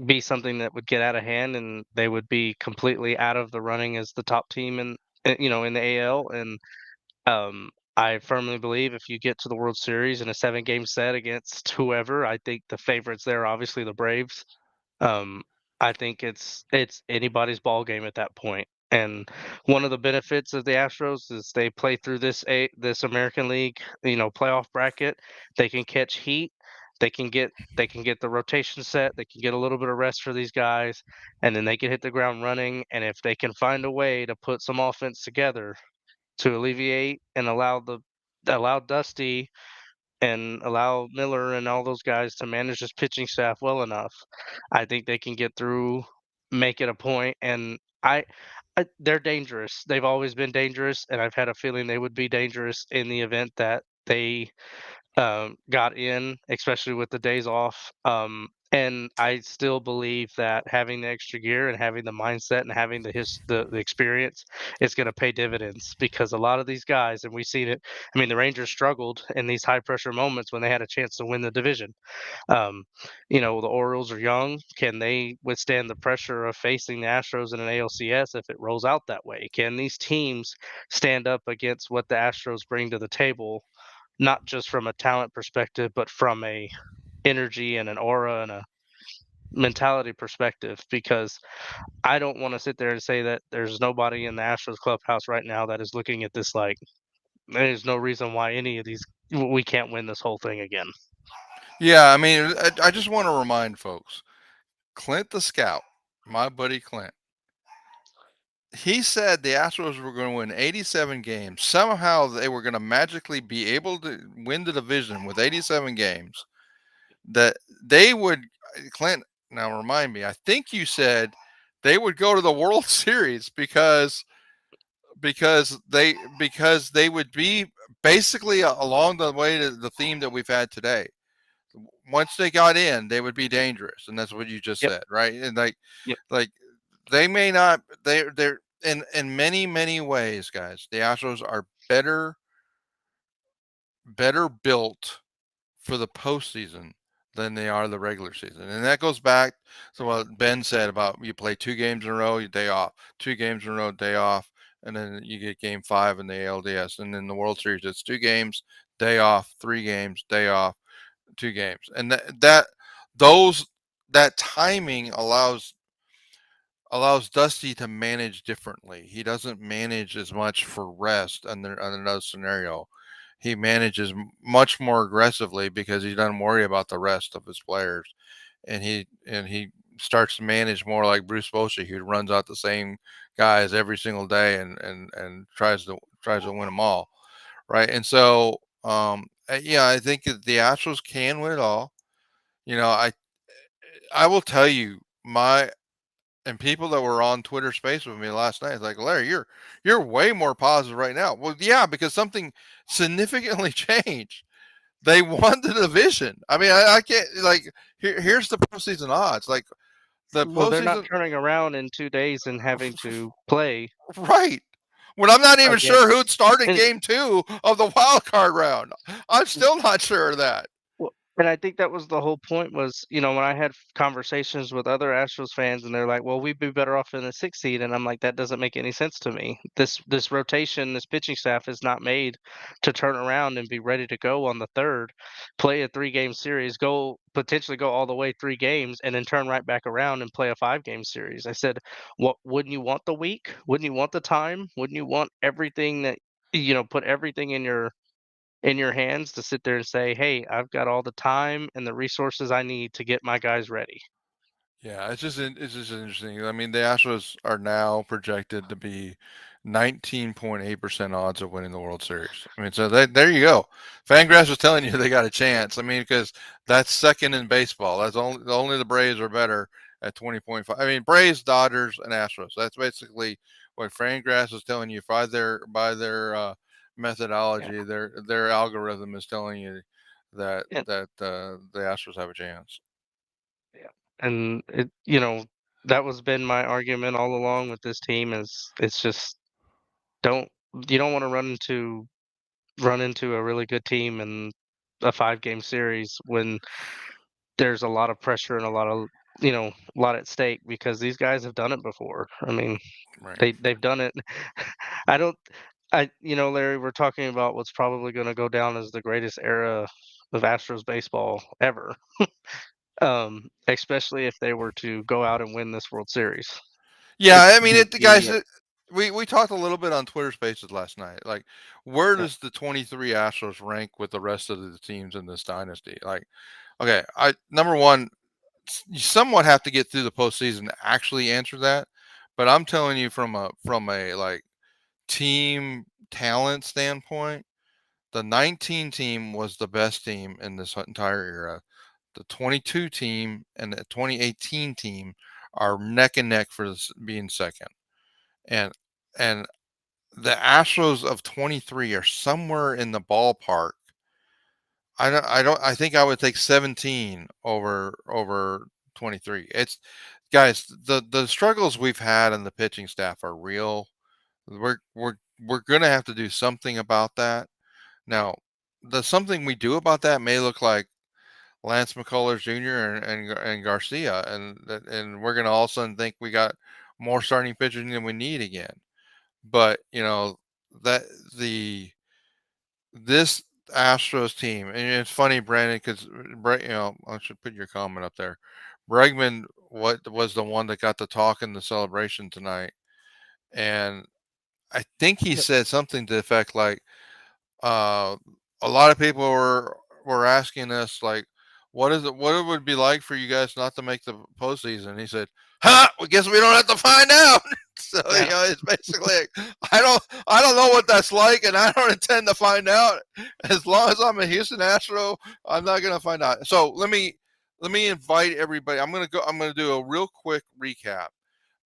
be something that would get out of hand and they would be completely out of the running as the top team in the AL. And I firmly believe if you get to the World Series in a 7-game set against whoever, I think the favorites there are obviously the Braves. Um, I think it's anybody's ball game at that point. And one of the benefits of the Astros is they play through this American League, playoff bracket. They can catch heat. They can get the rotation set. They can get a little bit of rest for these guys, and then they can hit the ground running. And if they can find a way to put some offense together to alleviate and allow Dusty and allow Miller and all those guys to manage this pitching staff well enough, I think they can get through, make it a point, and they're dangerous. They've always been dangerous, and I've had a feeling they would be dangerous in the event that they got in, especially with the days off. And I still believe that having the extra gear and having the mindset and having the experience is going to pay dividends because a lot of these guys, and we've seen it. I mean, the Rangers struggled in these high pressure moments when they had a chance to win the division. Um, the Orioles are young. Can they withstand the pressure of facing the Astros in an ALCS if it rolls out that way? Can these teams stand up against what the Astros bring to the table, not just from a talent perspective, but from a energy and an aura and a mentality perspective? Because I don't want to sit there and say that there's nobody in the Astros clubhouse right now that is looking at this like there's no reason why any of these we can't win this whole thing again. Yeah, I mean, I just want to remind folks, Clint the Scout, my buddy Clint, he said the Astros were going to win 87 games. Somehow they were going to magically be able to win the division with 87 games. That they would, Clint, now remind me, I think you said they would go to the World Series because they would be basically along the way to the theme that we've had today. Once they got in, they would be dangerous, and that's what you just Yep. said, right? And Yep. like they may not, they're in many ways, guys. The Astros are better built for the postseason than they are the regular season. And that goes back to what Ben said about you play 2 games in a row, you day off, 2 games in a row, day off, and then you get game 5 in the ALDS. And then the World Series, it's 2 games, day off, 3 games, day off. 2 games, and that timing allows Dusty to manage differently. He doesn't manage as much for rest under another scenario. He manages much more aggressively because he doesn't worry about the rest of his players, and he starts to manage more like Bruce Bochy, who runs out the same guys every single day and tries to win them all, right? And so, yeah, I think that the Astros can win it all. I will tell you my and people that were on Twitter Space with me last night, like, Larry, you're way more positive right now. Well, yeah, because something significantly changed. They won the division. I mean, I can't like here's the postseason odds. Like the Well, they're not postseason, turning around in 2 days and having to play right? When I'm not even again. sure who'd start in And game 2 of the wild card round. I'm still not sure of that. Well, and I think that was the whole point was, when I had conversations with other Astros fans and they're like, "Well, we'd be better off in the 6th seed." And I'm like, that doesn't make any sense to me. This rotation, this pitching staff is not made to turn around and be ready to go on the 3rd, play a 3-game series, potentially go all the way 3 games and then turn right back around and play a 5-game series. I said, "What wouldn't you want the week? Wouldn't you want the time? Wouldn't you want everything that put everything in your hands to sit there and say, "Hey, I've got all the time and the resources I need to get my guys ready." Yeah, it's just interesting. I mean, the Astros are now projected to be 19.8% odds of winning the World Series. I mean, so there you go. Fangraphs was telling you they got a chance. I mean, because that's second in baseball. That's only the Braves are better at 20.5. I mean, Braves, Dodgers, and Astros. That's basically what Fangraphs is telling you by their Yeah. methodology. Their algorithm is telling you that And the Astros have a chance. yeah. And that was been my argument all along with this team is it's just don't you don't want to run into a really good team in a 5-game series when there's a lot of pressure and a lot at stake because these guys have done it before. I mean, Right. they've done it. I don't Larry, we're talking about what's probably going to go down as the greatest era of Astros baseball ever. Especially if they were to go out and win this World Series. Yeah, It's I mean, gonna the guys. be We talked a little bit on Twitter Spaces last night. Like, where yeah, does the 23 Astros rank with the rest of the teams in this dynasty? Like, okay, I number one, you somewhat have to get through the postseason to actually answer that. But I'm telling you from a like team talent standpoint, the 19 team was the best team in this entire era. The 22 team and the 2018 team are neck and neck for being second. And and the Astros of 23 are somewhere in the ballpark. I think I would take 17 over 23. It's guys, the struggles we've had in the pitching staff are real. We're going to have to do something about that. Now, the something we do about that may look like Lance McCullers Jr. and Garcia, and we're going to all of a sudden think we got more starting pitching than we need again. But that the this Astros team, and it's funny, Brandon, because I should put your comment up there. Bregman, what was the one that got the talk in the celebration tonight, and I think he yep, said something to the effect like, uh, a lot of people were asking us like, what it would be like for you guys not to make the postseason. He said, "Huh? Well, guess we don't have to find out." So yeah, it's basically like, I don't know what that's like, and I don't intend to find out. As long as I'm a Houston Astro, I'm not gonna find out. So let me invite everybody. I'm gonna do a real quick recap.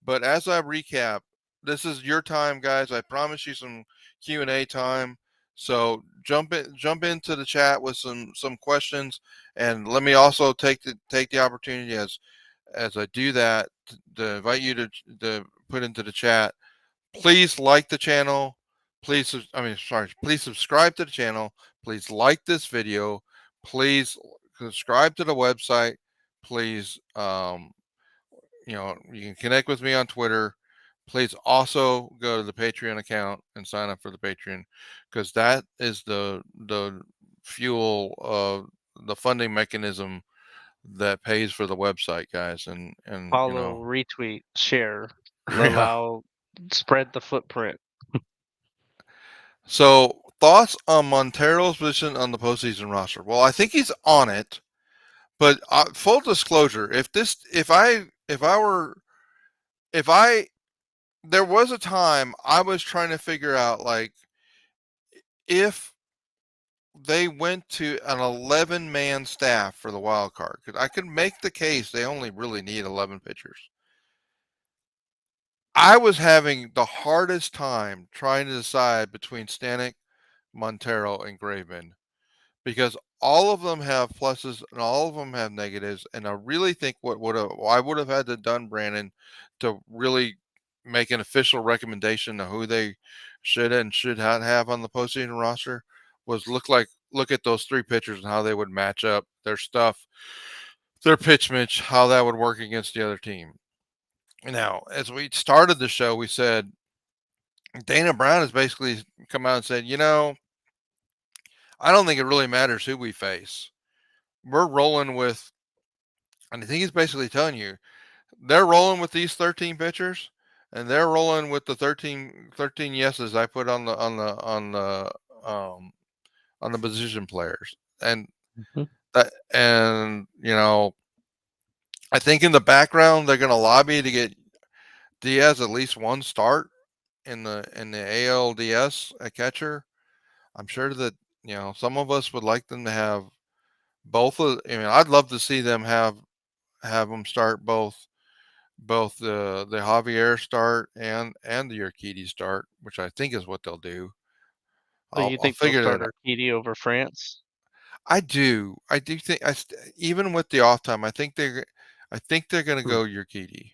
But as I recap, this is your time, guys. I promise you some Q&A time. So jump into the chat with some questions, and let me also take the opportunity as I do that to invite you to put into the chat. Please like the channel. Please subscribe to the channel. Please like this video. Please subscribe to the website. Please you can connect with me on Twitter. Please also go to the Patreon account and sign up for the Patreon, because that is the fuel of the funding mechanism that pays for the website, guys, and Follow, retweet, share, yeah. allow, spread the footprint. So thoughts on Montero's position on the postseason roster? Well, I think he's on it, but full disclosure, if I there was a time I was trying to figure out like if they went to an 11-man staff for the wild card because I could make the case they only really need 11 pitchers. I was having the hardest time trying to decide between Stanek, Montero, and Graveman because all of them have pluses and all of them have negatives. And I really think I would have had to done Brandon to really make an official recommendation of who they should have on the postseason roster was look at those three pitchers and how they would match up their stuff, their pitch mitch, how that would work against the other team. Now, as we started the show, we said Dana Brown has basically come out and said, I don't think it really matters who we face. We're rolling with, and I think he's basically telling you they're rolling with these 13 pitchers, and they're rolling with the 13 yeses I put um, on the position players, and Mhm. I think in the background they're going to lobby to get Diaz at least one start in the ALDS at catcher. I'm sure that some of us would like them to have both of. I mean, I'd love to see them have them start both the Javier start and the Urquidy start, which I think is what they'll do. So I'll you I'll think they'll figure start that out. Urquidy over France? I do think even with the off time, I think they're going to Hmm. go Urquidy.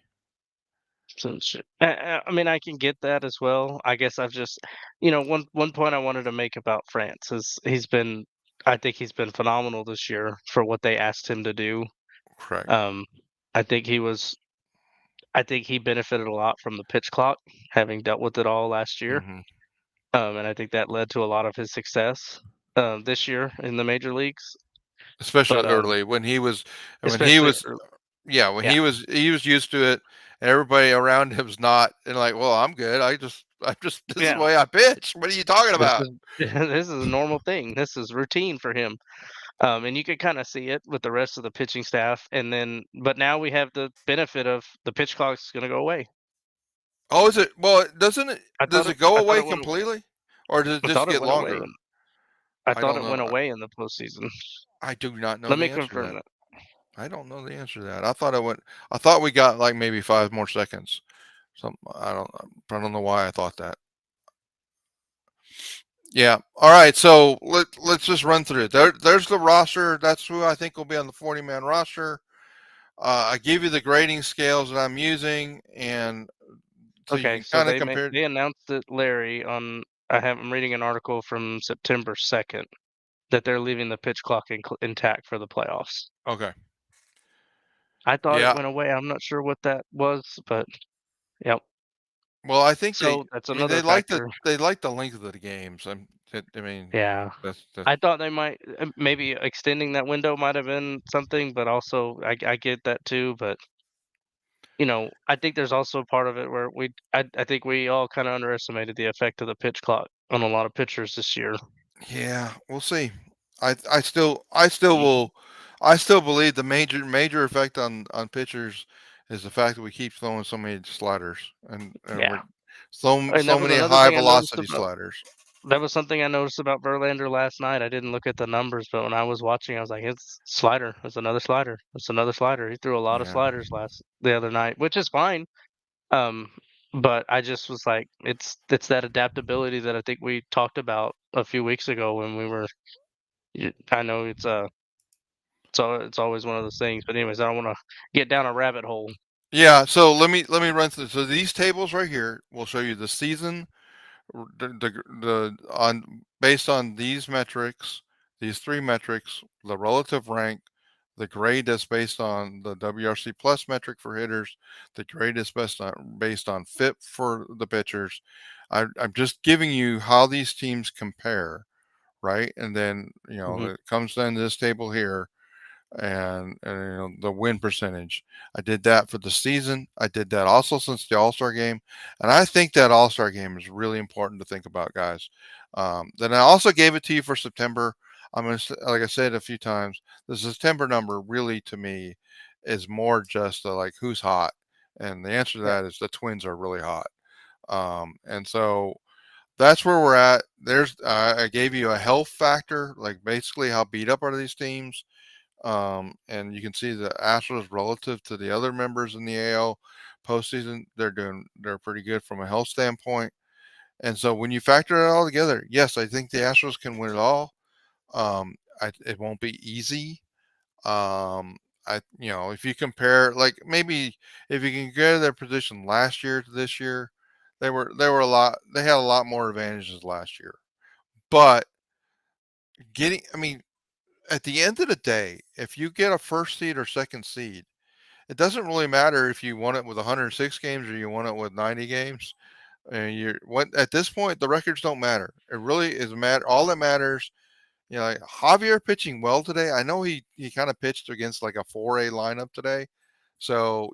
I mean, I can get that as well. I guess I've just, one point I wanted to make about France is I think he's been phenomenal this year for what they asked him to do. Correct. Um, I think I think he benefited a lot from the pitch clock, having dealt with it all last year. Hmm. And I think that led to a lot of his success this year in the major leagues. But Especially early when he especially, was yeah, when yeah, he was used to it, everybody around him's not, and like, well, I'm just this is the yeah, way I pitch. What are you talking this about? is this is a normal thing. This is routine for him. And you could kind of see it with the rest of the pitching staff. But now we have the benefit of the pitch clock's going to go away. Oh, is it? Well, doesn't it? Does it go I thought away it went away. completely, or does it I just thought it get went away. longer? I I thought don't it went know. away in the postseason. I do not know Let the me answer to confirm that. that. I don't know the answer to that. I thought I went. I thought we got like maybe 5 more seconds. Some I don't know why I thought that. Yeah. All right. So let's just run through it. There's the roster. That's who I think will be on the 40-man roster. I give you the grading scales that I'm using, and so you Okay, can so kind of compare. they announced it, Larry, on I'm reading an article from September 2nd that they're leaving the pitch clock intact for the playoffs. Okay. I thought it Yeah. went away. I'm not sure what that was, but yep. Well, I think So that's I mean, another factor. they like the length of the games. I mean, Yeah. that's I thought they might maybe extending that window might have been something, but also I get that too. But I think there's also a part of it where I think we all kind of underestimated the effect of the pitch clock on a lot of pitchers this year. yeah. We'll see. I still will. I still believe the major effect on pitchers is the fact that we keep throwing so many sliders and Yeah, we're and that so was many another high thing I noticed velocity about sliders. that was something I noticed about Verlander last night. I didn't look at the numbers, but when I was watching, I was like, "It's slider. It's another slider. It's another slider." He threw a lot of Yeah. sliders the other night, which is fine. Um, but I just was like, it's that adaptability that I think we talked about a few weeks ago when we were. I know it's always one of those things. But anyways, I don't want to get down a rabbit hole. Yeah. So let me run through. So these tables right here will show you the season the on based on these metrics, these three metrics, the relative rank, the grade that's based on the WRC plus metric for hitters, the grade is based on fit for the pitchers. I'm just giving you how these teams compare right? And then Hmm. it comes down to this table here, and the win percentage. I did that for the season. I did that also since the All Star game, and I think that All Star game is really important to think about, guys. Then I also gave it to you for September. I'm gonna like I said a few times, the September number really to me is more just like who's hot, and the answer to Yeah. that is the Twins are really hot. And so that's where we're at. I gave you a health factor, like basically how beat up are these teams. And you can see the Astros relative to the other members in the AL postseason, they're pretty good from a health standpoint. And so when you factor it all together, yes, I think the Astros can win it all. It won't be easy. If you compare, like maybe if you can compare their position last year to this year, they had a lot more advantages last year. But I mean, at the end of the day, if you get a first seed or second seed, it doesn't really matter if you won it with 106 games or you won it with 90 games. And you're what at this point the records don't matter. It really is matter. All that matters, like Javier pitching well today. I know he kind of pitched against like a 4A lineup today, so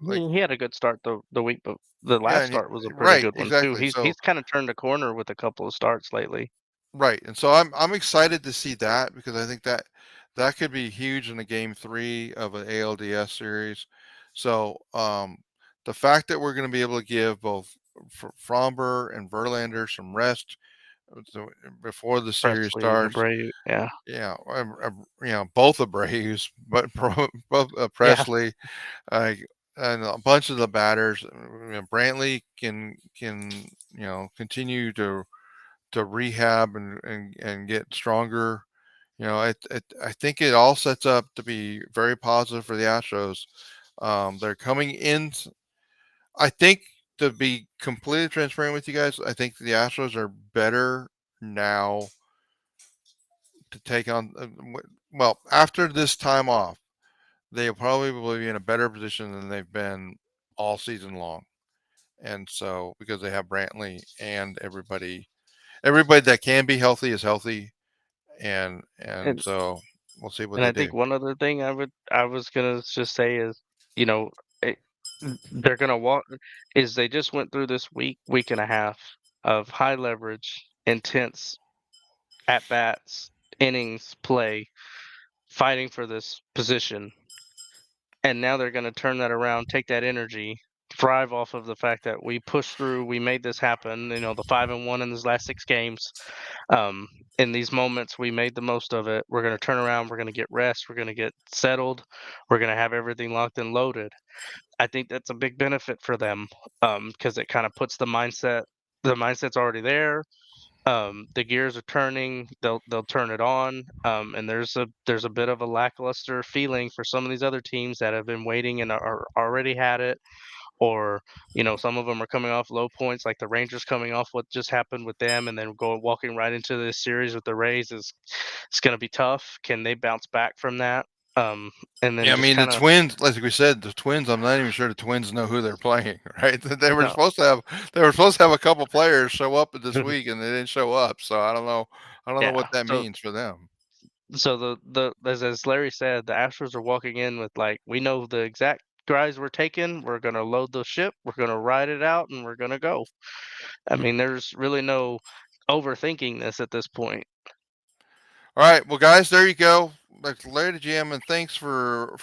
like He had a good start the week, but the yeah, last and start was a pretty right, good one too. exactly. He's kind of turned a corner with a couple of starts lately. Right, and so I'm excited to see that because I think that could be huge in the game 3 of an ALDS series. So the fact that we're going to be able to give both Fromber and Verlander some rest before the series Presley and starts, Abreu, yeah, yeah, both of Braves, but both yeah, Presley, uh, and a bunch of the batters. Brantley can continue to rehab and get stronger. I think it all sets up to be very positive for the Astros. They're coming in. I think to be completely transparent with you guys, I think the Astros are better now to take on. Well, after this time off, they'll probably be in a better position than they've been all season long. And so because they have Brantley and everybody that can be healthy is healthy, and and so we'll see what and they I do. think one other thing I was gonna just say is, you know, it, they're gonna walk is they just went through this week and a half of high leverage, intense at bats, innings play, fighting for this position. And now they're going to turn that around, take that energy, thrive off of the fact that we pushed through, we made this happen. The 5-1 in these last 6 games. Um, in these moments, we made the most of it. We're going to turn around. We're going to get rest. We're going to get settled. We're going to have everything locked and loaded. I think that's a big benefit for them because it kind of puts the mindset. The mindset's already there. The gears are turning. They'll turn it on. And there's a bit of a lackluster feeling for some of these other teams that have been waiting and are already had it, or some of them are coming off low points, like the Rangers coming off what just happened with them, and then walking right into this series with the Rays is it's going to be tough. Can they bounce back from that? And then Yeah, I just mean the kind of Twins, like we said, the Twins. I'm not even sure the Twins know who they're playing. Right? no, They were supposed to have a couple players show up this week, and they didn't show up. So I don't know. I don't know yeah. what that So means for them. So the as Larry said, the Astros are walking in with like, we know the exact guys we're taking. We're gonna load the ship. We're gonna ride it out, and we're gonna go. I mean, there's really no overthinking this at this point. All right, well, guys, there you go. Like Larry the GM, and thanks for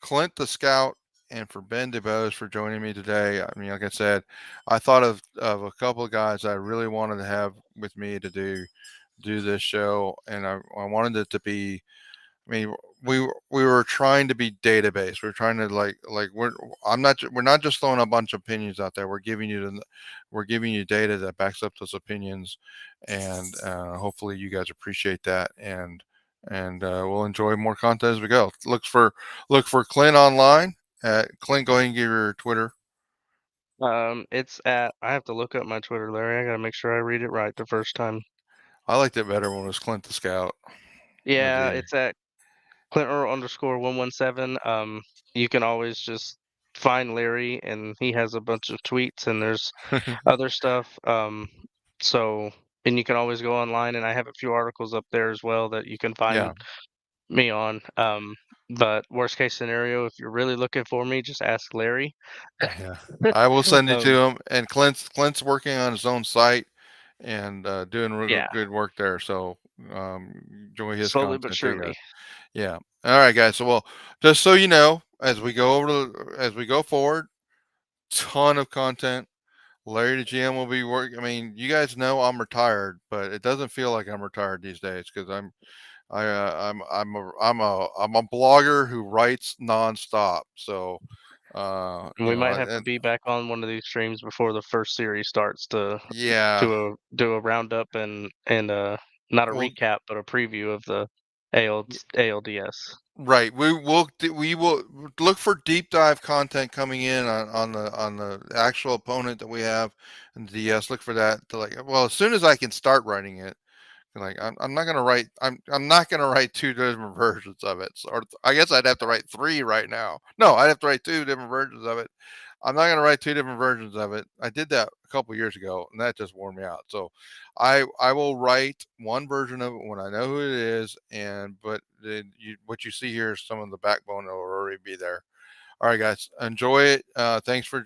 Clint the Scout and for Ben DuBose for joining me today. I mean, like I said, I thought of a couple of guys I really wanted to have with me to do this show, and I wanted it to be. I mean, we were trying to be database. We're trying to we're not just throwing a bunch of opinions out there. We're giving you data that backs up those opinions, and hopefully you guys appreciate that, and we'll enjoy more content as we go. Look for Clint online. Clint, go ahead and give your Twitter. It's at I have to look up my Twitter, Larry. I gotta make sure I read it right the first time. I liked it better when it was Clint the Scout. Yeah, The it's at Clinton_117. You can always just find Larry, and he has a bunch of tweets, and there's other stuff. So and you can always go online, and I have a few articles up there as well that you can find Yeah. me on. But worst case scenario, if you're really looking for me, just ask Larry. Yeah. I will send you to Um, him. And Clint's working on his own site and doing real yeah, good work there. So enjoy his slowly but content too, guys. surely. Yeah. All right, guys. So well, just so you know, as we go as we go forward, ton of content. Larry the GM will be working. I mean, you guys know I'm retired, but it doesn't feel like I'm retired these days because I'm a blogger who writes nonstop. So, And we might have to and be back on one of these streams before the first series starts to yeah, do a roundup and not a well, recap but a preview of the ALDS. right. We will look for deep dive content coming in on the actual opponent that we have, and yes, look for that to well, as soon as I can start writing it. Like I'm not gonna write I'm not gonna write two different versions of it. So, or I guess I'd have to write three right now. No, I'd have to write two different versions of it. I'm not gonna write two different versions of it. I did that a couple years ago, and that just wore me out. So I will write one version of it when I know who it is, and but what you see here is some of the backbone that will already be there. All right, guys, enjoy it. Thanks for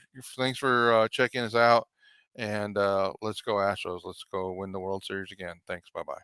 checking us out, and let's go Astros. Let's go win the World Series again. Thanks. Bye bye.